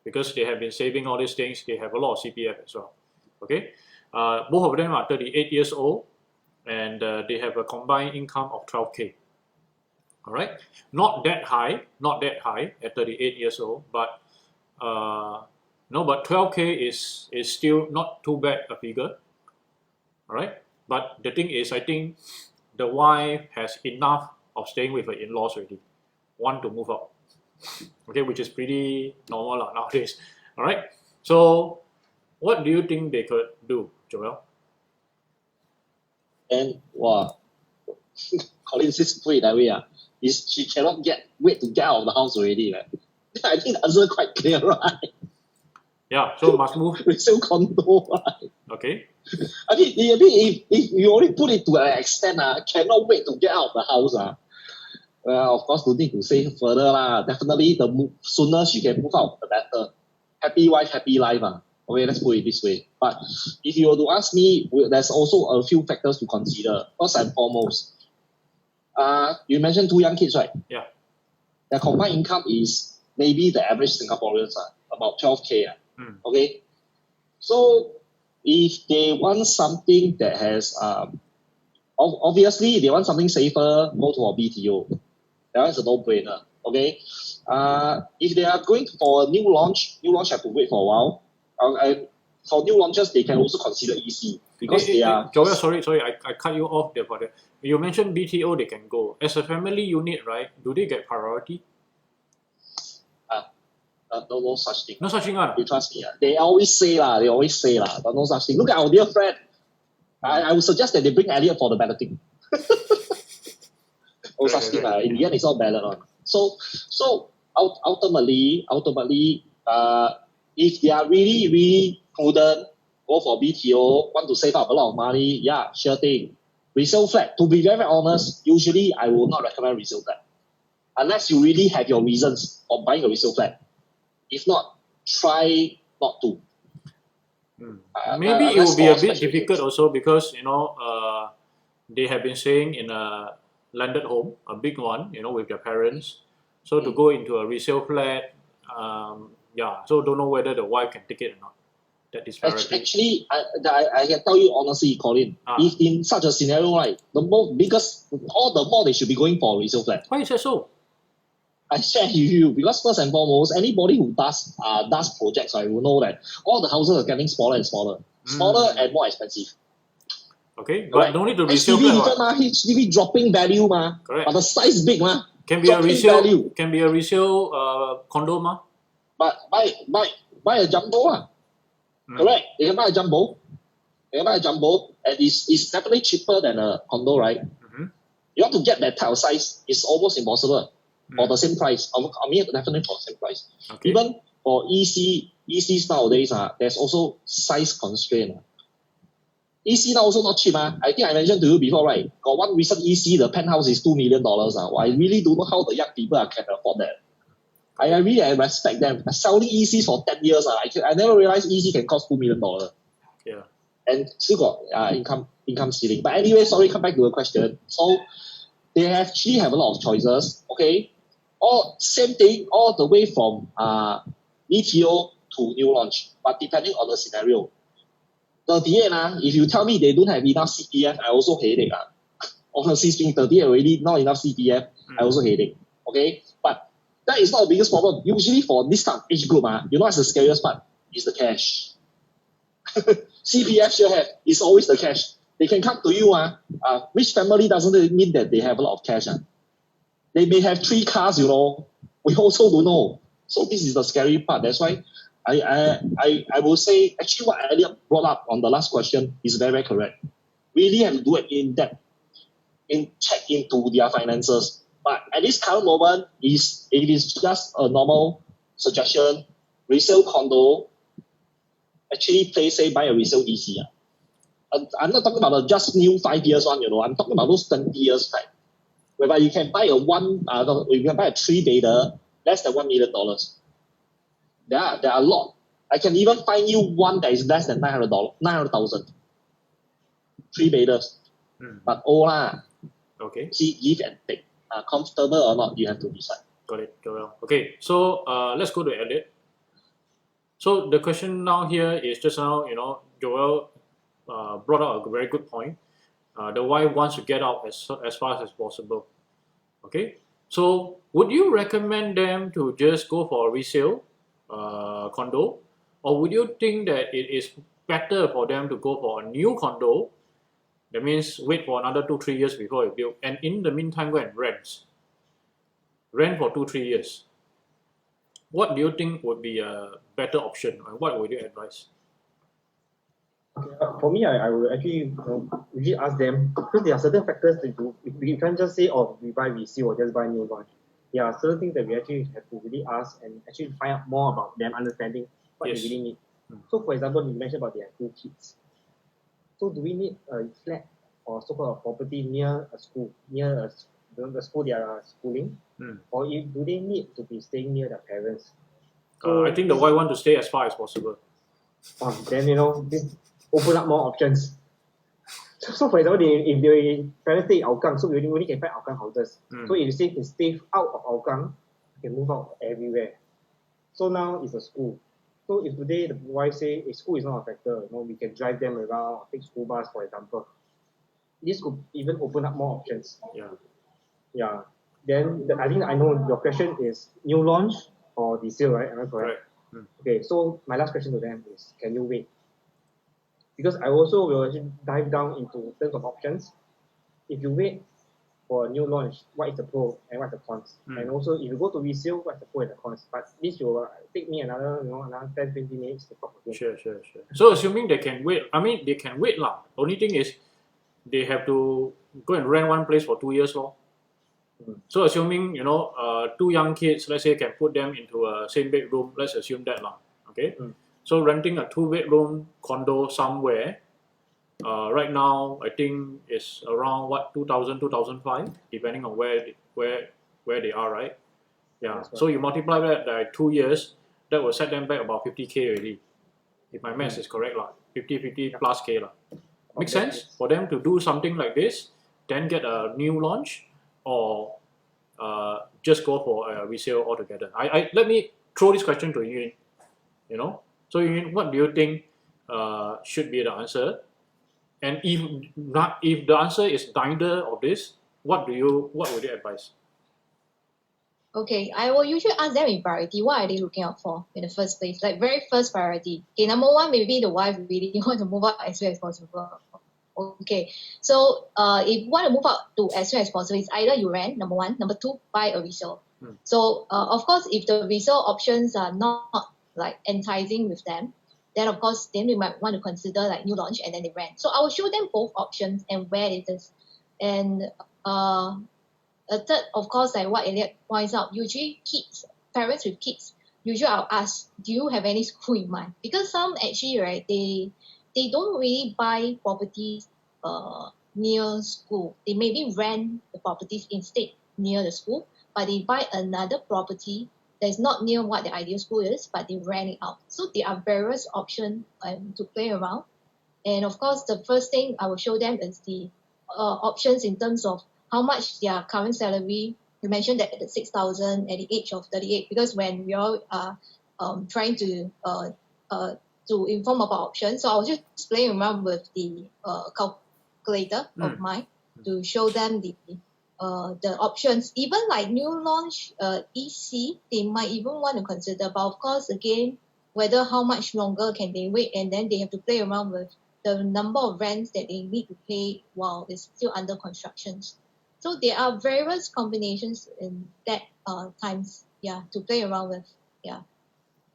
because they have been saving all these things. They have a lot of CPF as well. Okay, both of them are 38 years old, and they have a combined income of 12K. All right, not that high at 38 years old, but No, but 12K is still not too bad a figure. All right. But the thing is, I think the wife has enough of staying with her in-laws already. Want to move out. Okay, which is pretty normal nowadays. All right. So, what do you think they could do, Joel? And wow, Colin says put it that way. Is she cannot wait to get out of the house already. Right? I think the answer quite clear, right? Yeah, so must move. Resale condo, right? Okay. I mean, if you only put it to an extent, cannot wait to get out of the house. Well, of course, don't need to say further. Definitely, the sooner she can move out, the better. Happy wife, happy life. Okay, let's put it this way. But if you were to ask me, there's also a few factors to consider. First and foremost, you mentioned 2 young kids, right? Yeah. Their combined income is maybe the average Singaporeans, about 12K. Okay? So, if they want something that has, obviously, they want something safer, go to a BTO. That is a no-brainer. Okay? If they are going for a new launch have to wait for a while. For new launches, they can also consider EC because they are. Joel, sorry, I cut you off there for that. You mentioned BTO, they can go. As a family unit, right? Do they get priority? No such thing. No such thing, You trust me. They always say but no such thing. Look at our dear friend. I would suggest that they bring Elliot for the balloting. No such thing. In the end, it's all ballot. So ultimately, if they are really, really prudent, go for BTO, want to save up a lot of money, yeah, sure thing. Resale flat, to be very honest, usually I will not recommend resale flat. Unless you really have your reasons for buying a resale flat. If not, try not to. Maybe it will be a bit difficult also because, they have been staying in a landed home, a big one, with their parents. So to go into a resale flat, so don't know whether the wife can take it or not. That disparity. Actually, I can tell you honestly, Colin, if in such a scenario, right, all the more they should be going for a resale flat. Why is that so? I share with you because first and foremost, anybody who does projects, will know that all the houses are getting smaller and smaller, and more expensive. Okay, but don't need to resale flat. HDB dropping value, correct. But the size big, Can be a resale value. Can be a resale condo, But buy a jumbo, correct? You can buy a jumbo. And it's definitely cheaper than a condo, right? You want to get that type of size, it's almost impossible. For the same price. I mean, definitely for the same price. Okay. Even for ECs nowadays, there's also size constraint. EC now also not cheap. I think I mentioned to you before, right? Got one recent EC, the penthouse is $2 million. I really don't know how the young people can afford that. I really respect them. Selling ECs for 10 years, I never realized EC can cost $2 million. Yeah. And still got income ceiling. But anyway, sorry, come back to the question. So they actually have a lot of choices. Okay. Same thing all the way from BTO to new launch, but depending on the scenario. 38, if you tell me they don't have enough CPF, I also headache. Honestly speaking, 38 already not enough CPF, I also headache. Okay, but that is not the biggest problem. Usually for this type of age group, what's the scariest part? Is the cash. CPF sure have. It's always the cash. They can come to you. Rich family doesn't mean that they have a lot of cash. They may have 3 cars, We also don't know. So this is the scary part. That's why I will say, actually what Elliot brought up on the last question is very, very correct. Really have to do it in depth, check into their finances. But at this current moment, it is just a normal suggestion. Resale condo, actually buy a resale DC. I'm not talking about just new 5 years one, I'm talking about those 20 years back. Whereby you can buy you can buy a 3-bedder less than $1 million. There are a lot. I can even find you one that is less than 900,000. 3-bedders. But okay. See, give and take. Comfortable or not, you have to decide. Got it, Joel. Okay, so let's go to Elliot. So the question now here is just now, Joel brought out a very good point. The wife wants to get out as fast as possible. Okay, so would you recommend them to just go for a resale condo, or would you think that it is better for them to go for a new condo? That means wait for another 2-3 years before you build, and in the meantime go and rent for 2-3 years. What do you think would be a better option, and what would you advise? Okay, for me, I would actually usually ask them, because there are certain factors to do. We can't just say, oh, we buy resale or just buy new launch. There are certain things that we actually have to really ask and actually find out more about them, understanding what Yes. they really need. So, for example, you mentioned about they have 2 kids. So, do we need a flat or so-called a property near a school, near the school they are schooling, or do they need to be staying near their parents? So I think the wife want to stay as far as possible. Then this open up more options. So for example, if they parents stay in Hougang, so we only can find Hougang houses. So if you say can stay out of Hougang, you can move out everywhere. So now it's a school. So if today the wife say a school is not a factor, we can drive them around, take school bus, for example. This could even open up more options. Yeah. Then I think I know your question is new launch or resale, right? Am I correct? Okay. So my last question to them is, can you wait? Because I also will actually dive down into terms of options. If you wait for a new launch, what is the pro and what is the cons? And also, if you go to resale, what's the pro and the cons? But this will take me another 10-20 minutes to talk again. Sure. So assuming they can wait, they can wait lah. Only thing is, they have to go and rent one place for 2 years lor. So assuming 2 young kids, let's say, can put them into a same bedroom. Let's assume that lah. Okay. So renting a 2-bedroom condo somewhere, right now I think is around 2000, 2005, depending on where they are, right? Yeah. Right. So you multiply that by 2 years, that will set them back about 50K already. If my math is correct lah, 50 plus K lah. Makes sense for them to do something like this, then get a new launch, or just go for a resale altogether. Let me throw this question to you. So what do you think should be the answer? And if the answer is neither of this, what would you advise? Okay, I will usually ask them in priority, what are they looking out for in the first place? Like very first priority. Okay, number one, maybe the wife really want to move out as soon as possible. Okay, so if you want to move out to as soon as possible, it's either you rent, number one. Number two, buy a resale. So of course, if the resale options are not like enticing with them, then of course, then we might want to consider like new launch and then they rent. So I will show them both options and where it is. And a third, of course, like what Elliot points out, usually parents with kids, usually I'll ask, do you have any school in mind? Because some actually, right, they don't really buy properties near school. They maybe rent the properties instead near the school, but they buy another property that is not near what the ideal school is, but they rent it out. So there are various options to play around. And of course, the first thing I will show them is the options in terms of how much their current salary. You mentioned that at 6,000 at the age of 38, because when we all are trying to inform about options, so I was just playing around with the calculator of mine to show them the options. Even like new launch EC, they might even want to consider. But of course, again, whether how much longer can they wait, and then they have to play around with the number of rents that they need to pay while it's still under construction. So there are various combinations in that times, to play around with,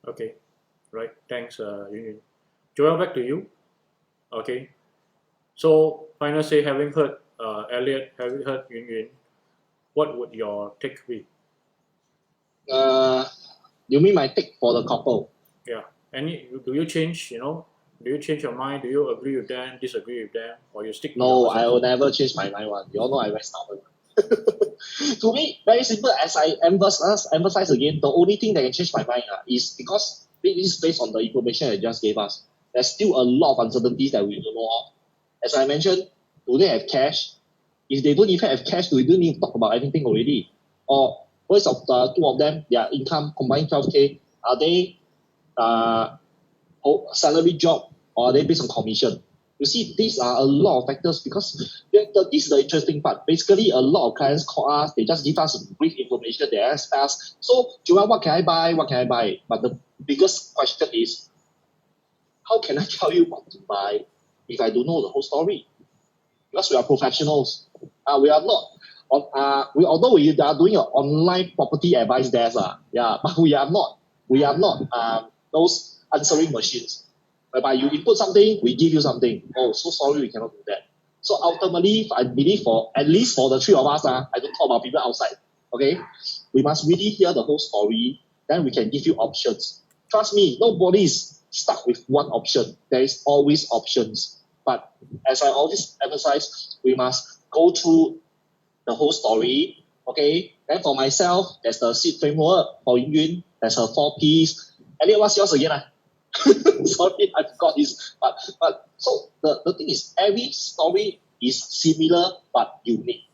Okay, right. Thanks, Yun. Joel, back to you. Okay. So, final say, having heard Elliot, having heard Yun, what would your take be? You mean my take for the couple? Yeah. Do you change, do you change your mind? Do you agree with them, disagree with them, or you stick to No, your I will never change my mind one. You all know I'm very stubborn. To me, very simple, as I emphasize again, the only thing that can change my mind is because it is based on the information I just gave us. There's still a lot of uncertainties that we don't know of. As I mentioned, do they have cash? If they don't even have cash, we don't need to talk about anything already. Or both of the two of them, their income combined 12K, are they salary job, or are they based on commission? You see, these are a lot of factors, because this is the interesting part. Basically, a lot of clients call us, they just give us brief information, they ask us, so Joel, what can I buy? But the biggest question is, how can I tell you what to buy if I don't know the whole story? Because we are professionals. We are not. Although we are doing an online property advice desk, but we are not. We are not those answering machines. Whereby you input something, we give you something. Oh, so sorry, we cannot do that. So ultimately, I believe at least for the three of us, I don't talk about people outside. Okay, we must really hear the whole story. Then we can give you options. Trust me, nobody is stuck with one option. There is always options. But as I always emphasize, we must go through the whole story. Okay. Then for myself, there's the seed framework. For Yun, there's a 4 Ps. Elliot, what's yours again? Sorry, I forgot this. But so the thing is, every story is similar but unique.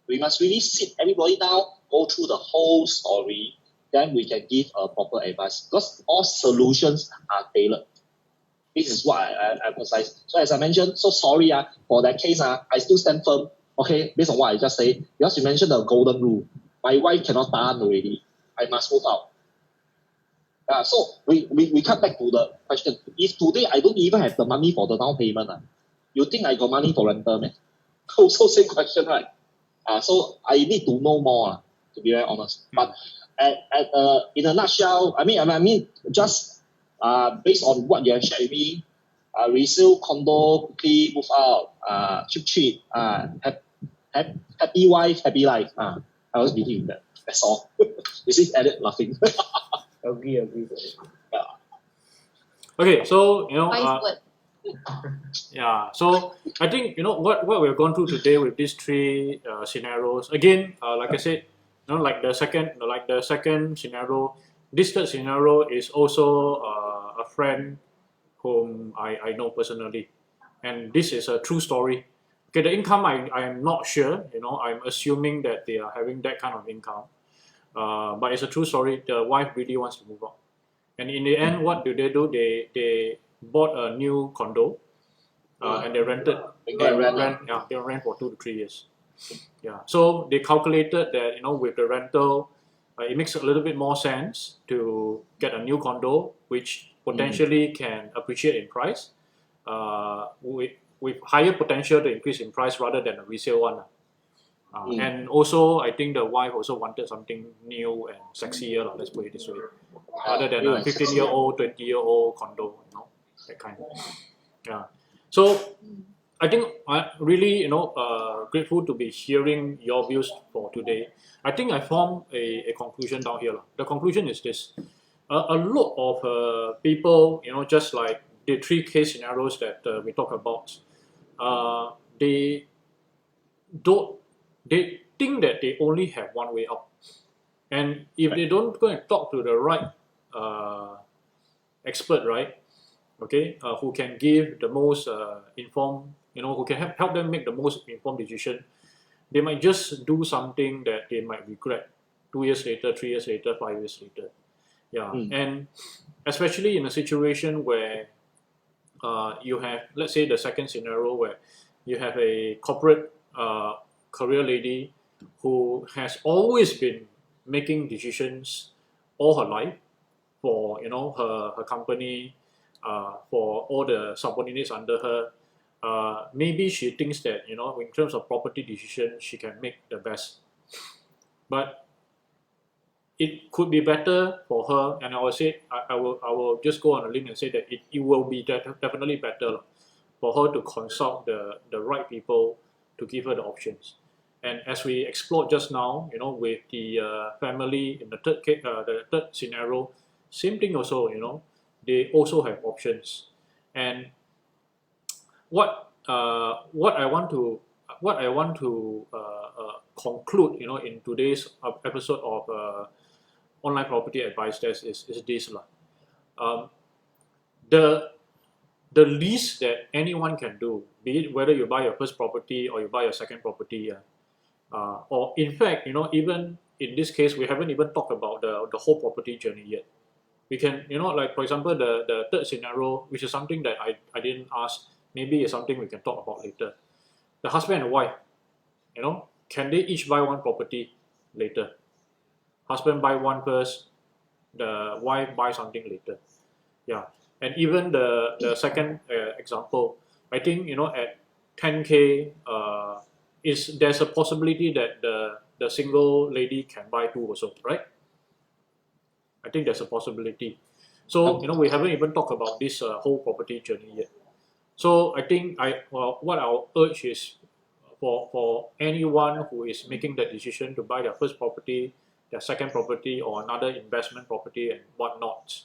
We must really sit everybody down, go through the whole story, then we can give a proper advice. Because all solutions are tailored. This is what I emphasize. So as I mentioned, so sorry for that case, I still stand firm. Okay, based on what I just said. Because you mentioned the golden rule. My wife cannot tahan already. I must move out. So we come back to the question. If today I don't even have the money for the down payment, you think I got money for rental, man? Also same question, right? So I need to know more, to be very honest. But in a nutshell, I mean, just based on what you have shared with me, resale condo, quickly move out, cheap, happy wife, happy life. I always believe in that. That's all. You see, Elliot laughing. Agree. Yeah. Okay, so Yeah. so I think what we've gone through today with these three scenarios. Again, like I said, like the second scenario, this third scenario is also a friend whom I know personally, and this is a true story. Okay, the income I'm not sure. I'm assuming that they are having that kind of income, but it's a true story. The wife really wants to move out, and in the end, what do? They bought a new condo, and they rented. They rent for 2 to 3 years. Yeah, so they calculated that with the rental, it makes a little bit more sense to get a new condo, which potentially can appreciate in price, with higher potential to increase in price rather than a resale one. And also, I think the wife also wanted something new and sexier, let's put it this way, rather than a 15-year-old, 20-year-old condo, that kind. Yeah. So I think I'm really, grateful to be hearing your views for today. I think I formed a conclusion down here. The conclusion is this: a lot of people, just like the 3 case scenarios that we talk about, they think that they only have one way out, and if they don't go and talk to the right expert, right? Okay, who can give the most informed, who can help them make the most informed decision, they might just do something that they might regret 2 years later, 3 years later, 5 years later. Yeah, and especially in a situation where you have, let's say, the second scenario where you have a corporate career lady who has always been making decisions all her life for her company, for all the subordinates under her. Maybe she thinks that in terms of property decision she can make the best, but it could be better for her, and I will say I will just go on a limb and say that it will be definitely better for her to consult the right people to give her the options. And as we explored just now, with the family in the third scenario, same thing also. They also have options. And what I want to conclude, in today's episode of Online Property Advice Desk is this lah. The least that anyone can do, be it whether you buy your first property or you buy your second property, or in fact, even in this case, we haven't even talked about the whole property journey yet. We can, like for example, the third scenario, which is something that I didn't ask, maybe it's something we can talk about later. The husband and wife, can they each buy one property later? Husband buy one first, the wife buy something later. Yeah. And even the second example, I think at 10K, there's a possibility that the single lady can buy two also, right? I think there's a possibility. So we haven't even talked about this whole property journey yet. So I think what I'll urge is for anyone who is making the decision to buy their first property, their second property, or another investment property and whatnot,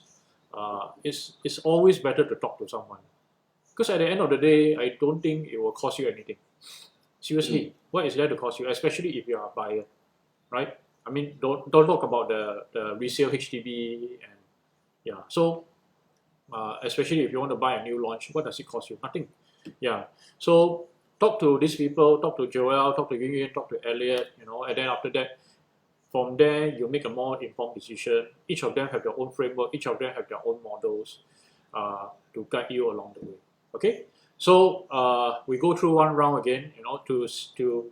it's always better to talk to someone, because at the end of the day, I don't think it will cost you anything. Seriously, what is there to cost you, especially if you are a buyer, right? I mean, don't talk about the resale HDB and yeah. So especially if you want to buy a new launch, what does it cost you? Nothing. Yeah. So talk to these people, talk to Joel, talk to Yun, talk to Elliot, and then after that, from there you make a more informed decision. Each of them have their own framework. Each of them have their own models to guide you along the way. Okay. So we go through one round again, to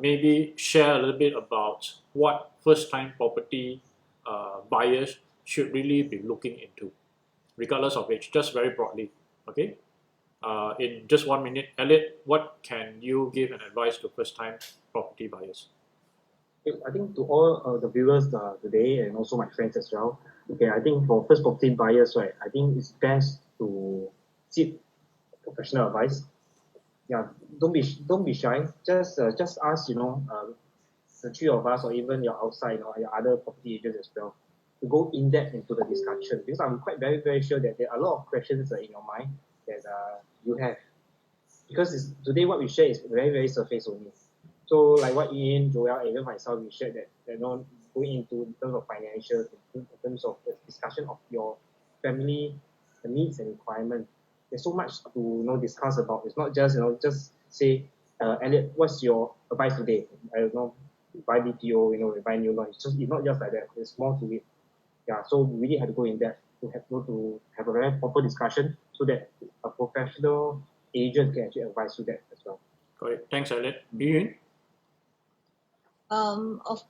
maybe share a little bit about what first-time property buyers should really be looking into, regardless of age, just very broadly. Okay. In just 1 minute, Elliot, what can you give an advice to first-time property buyers? I think to all the viewers today and also my friends as well. Okay, I think for first property buyers, right, I think it's best to seek professional advice. Yeah, don't be shy. Just ask the three of us or even your outside your other property agents as well to go in depth into the discussion, because I'm quite very sure that there are a lot of questions in your mind that you have, because today what we share is very surface only. So like what Ian, Joel, and even myself, we shared that going into in terms of financial, in terms of the discussion of your family, the needs and requirements. There's so much to discuss about. It's not just just say, Elliot, what's your advice today? I don't know, buy BTO, buy new launch. It's not just like that. There's more to it. Yeah, so we really have to go in depth to have a very proper discussion so that a professional agent can actually advise you that as well. Correct. Thanks, Elliot. Yun? Of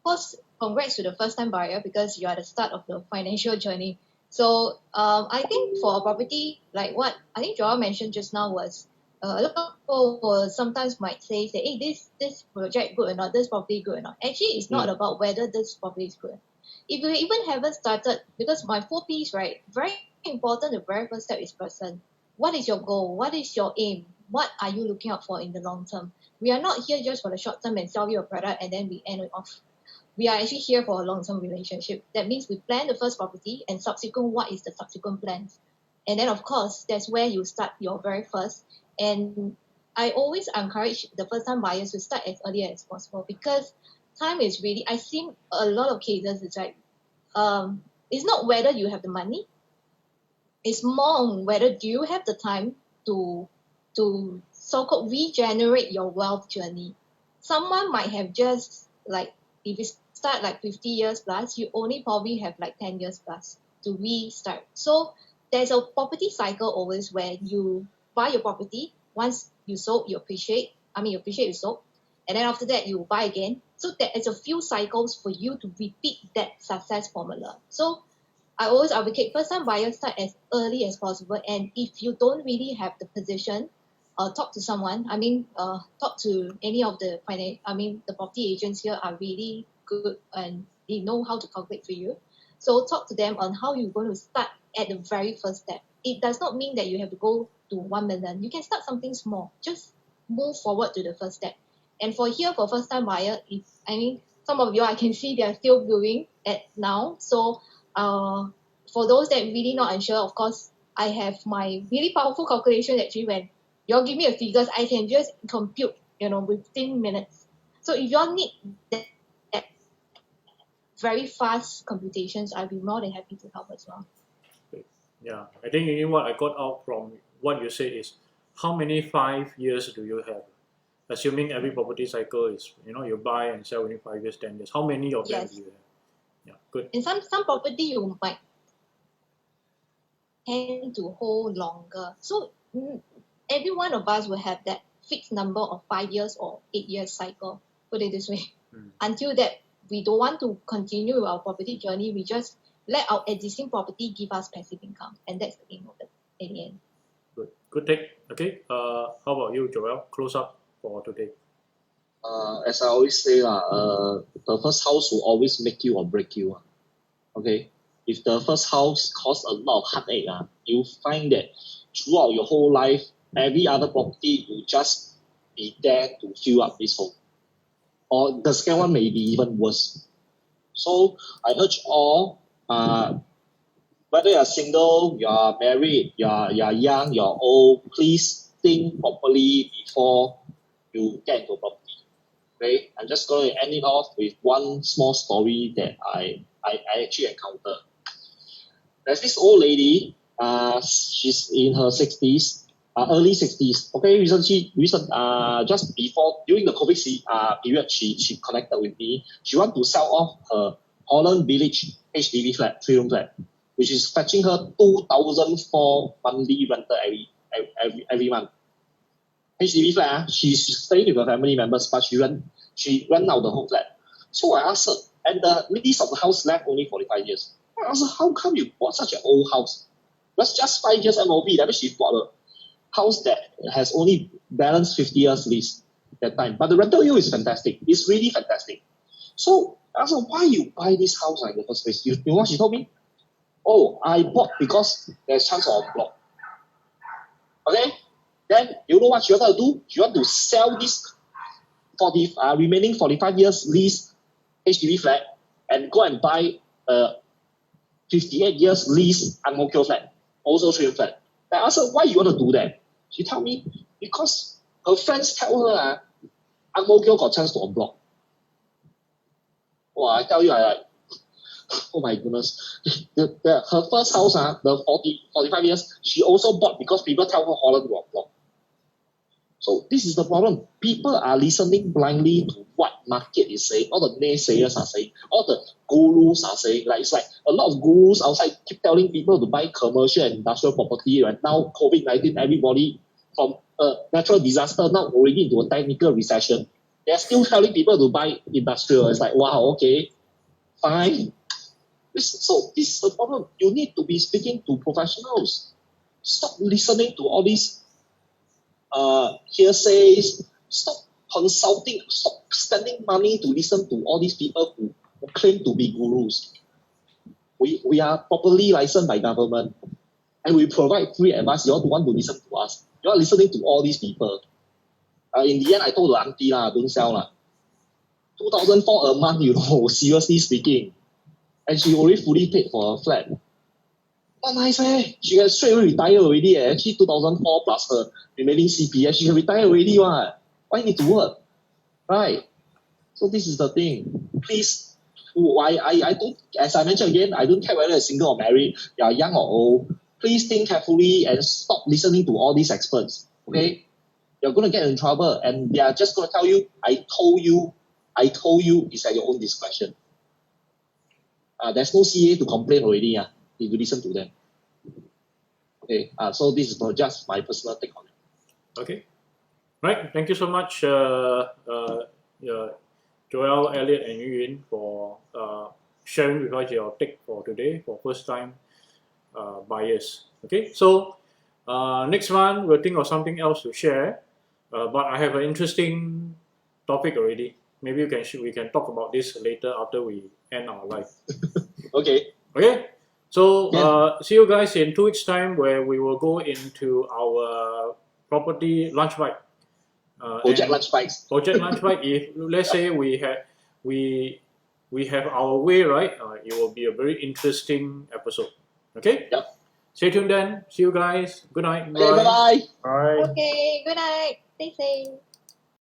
course, congrats to the first-time buyer because you are the start of the financial journey. So I think for a property, like what I think Joel mentioned just now was, a lot of people will sometimes might say, hey, this project good or not, this property good or not. Actually, it's not about whether this property is good. If you even haven't started, because my 4 Ps, right, very important, the very first step is person. What is your goal? What is your aim? What are you looking out for in the long term? We are not here just for the short term and sell you a product and then we end it off. We are actually here for a long-term relationship. That means we plan the first property and subsequent, what is the subsequent plans? And then, of course, that's where you start your very first. And I always encourage the first-time buyers to start as early as possible, because time is really, I've seen a lot of cases, it's like, it's not whether you have the money, it's more on whether do you have the time to so-called regenerate your wealth journey. Someone might have just like, if you start like 50 years plus, you only probably have like 10 years plus to restart. So there's a property cycle always where you buy your property, once you sold, you appreciate you sold, and then after that you buy again. So there is a few cycles for you to repeat that success formula. So I always advocate first-time buyers start as early as possible, and if you don't really have the position, talk to someone. Talk to any of the the property agents here are really good and they know how to calculate for you. So talk to them on how you're going to start at the very first step. It does not mean that you have to go to 1 million. You can start something small. Just move forward to the first step. And for first-time buyer, some of you I can see they are still viewing at now. So for those that really not unsure, of course, I have my really powerful calculation actually. When y'all give me a figures, I can just compute, within minutes. So if y'all need that very fast computations, I'll be more than happy to help as well. Yeah, I think what I got out from what you say is, how many 5 years do you have? Assuming every property cycle is, you buy and sell within 5 years, 10 years. How many of them do you have? Yeah, good. In some property you might tend to hold longer. So every one of us will have that fixed number of 5 years or 8 years cycle, put it this way. Until that we don't want to continue our property journey, we just let our existing property give us passive income, and that's the aim of it in the end. Good take. Okay. How about you, Joel? Close up for today. As I always say, the first house will always make you or break you. Okay? If the first house caused a lot of heartache, you find that throughout your whole life, every other property will just be there to fill up this hole. Or the second one may be even worse. So I urge all, whether you're single, you're married, you're young, you're old, please think properly before you get into property. Okay, I'm just going to end it off with one small story that I actually encountered. There's this old lady, she's in her 60s, early 60s. Okay, just before, during the COVID period, she connected with me. She want to sell off her Holland Village HDB flat, 3-room flat, which is fetching her 2,004 monthly rental every month. HDB flat, she's staying with her family members, but she rent out the whole flat. So I asked her, and the lease of the house left only 45 years. I asked her, how come you bought such an old house? That's just 5 years MOB. That means she bought a house that has only balanced 50 years lease that time. But the rental yield is fantastic. It's really fantastic. So I asked her, why you buy this house in the first place? You know what she told me? Oh, I bought because there's chance of block. Okay? Then you know what she wanted to do? She wanted to sell this remaining 45 years lease HDB flat and go and buy a 58 years lease Ang Mo Kio flat, also 3-room flat. I asked her, why you want to do that? She told me, because her friends tell her Ang Mo Kio got chance to en bloc. I tell you, oh my goodness. Her first house, the 45 years, she also bought because people tell her Holland will en bloc. So this is the problem. People are listening blindly to what market is saying, all the naysayers are saying, all the gurus are saying. It's like a lot of gurus outside keep telling people to buy commercial and industrial property. Right now, COVID-19, everybody from a natural disaster now already into a technical recession. They're still telling people to buy industrial. It's like, wow, okay, fine. So this is the problem. You need to be speaking to professionals. Stop listening to all these hearsays. Stop consulting. Stop spending money to listen to all these people who claim to be gurus. We are properly licensed by government, and we provide free advice. You all want to listen to us. You are listening to all these people. In the end, I told the auntie don't sell 2,004 a month, seriously speaking. And she already fully paid for her flat. Not nice, She can straight away retire already. Actually, 2,004 plus her remaining CPF. She can retire already. Why need to work? Right? So this is the thing. Please, I don't, as I mentioned again, I don't care whether you're single or married, you're young or old. Please think carefully and stop listening to all these experts. Okay? You're going to get in trouble, and they are just going to tell you, I told you, it's at your own discretion. There's no CA to complain already. If you listen to them. Okay, so this is just my personal take on it. Okay. Right. Thank you so much, Joel, Elliot, and Yuyun for sharing with us your take for today for first time buyers. Okay, so next one we'll think of something else to share. But I have an interesting topic already. Maybe we can talk about this later after we end our live. Okay. So see you guys in 2 weeks' time, where we will go into our property lunch bite. Project lunch bites. Project lunch bite. If let's say we have our way, right, it will be a very interesting episode. Okay. Yep. Stay tuned then. See you guys. Good night. Bye. Bye. Okay, good night. Stay safe.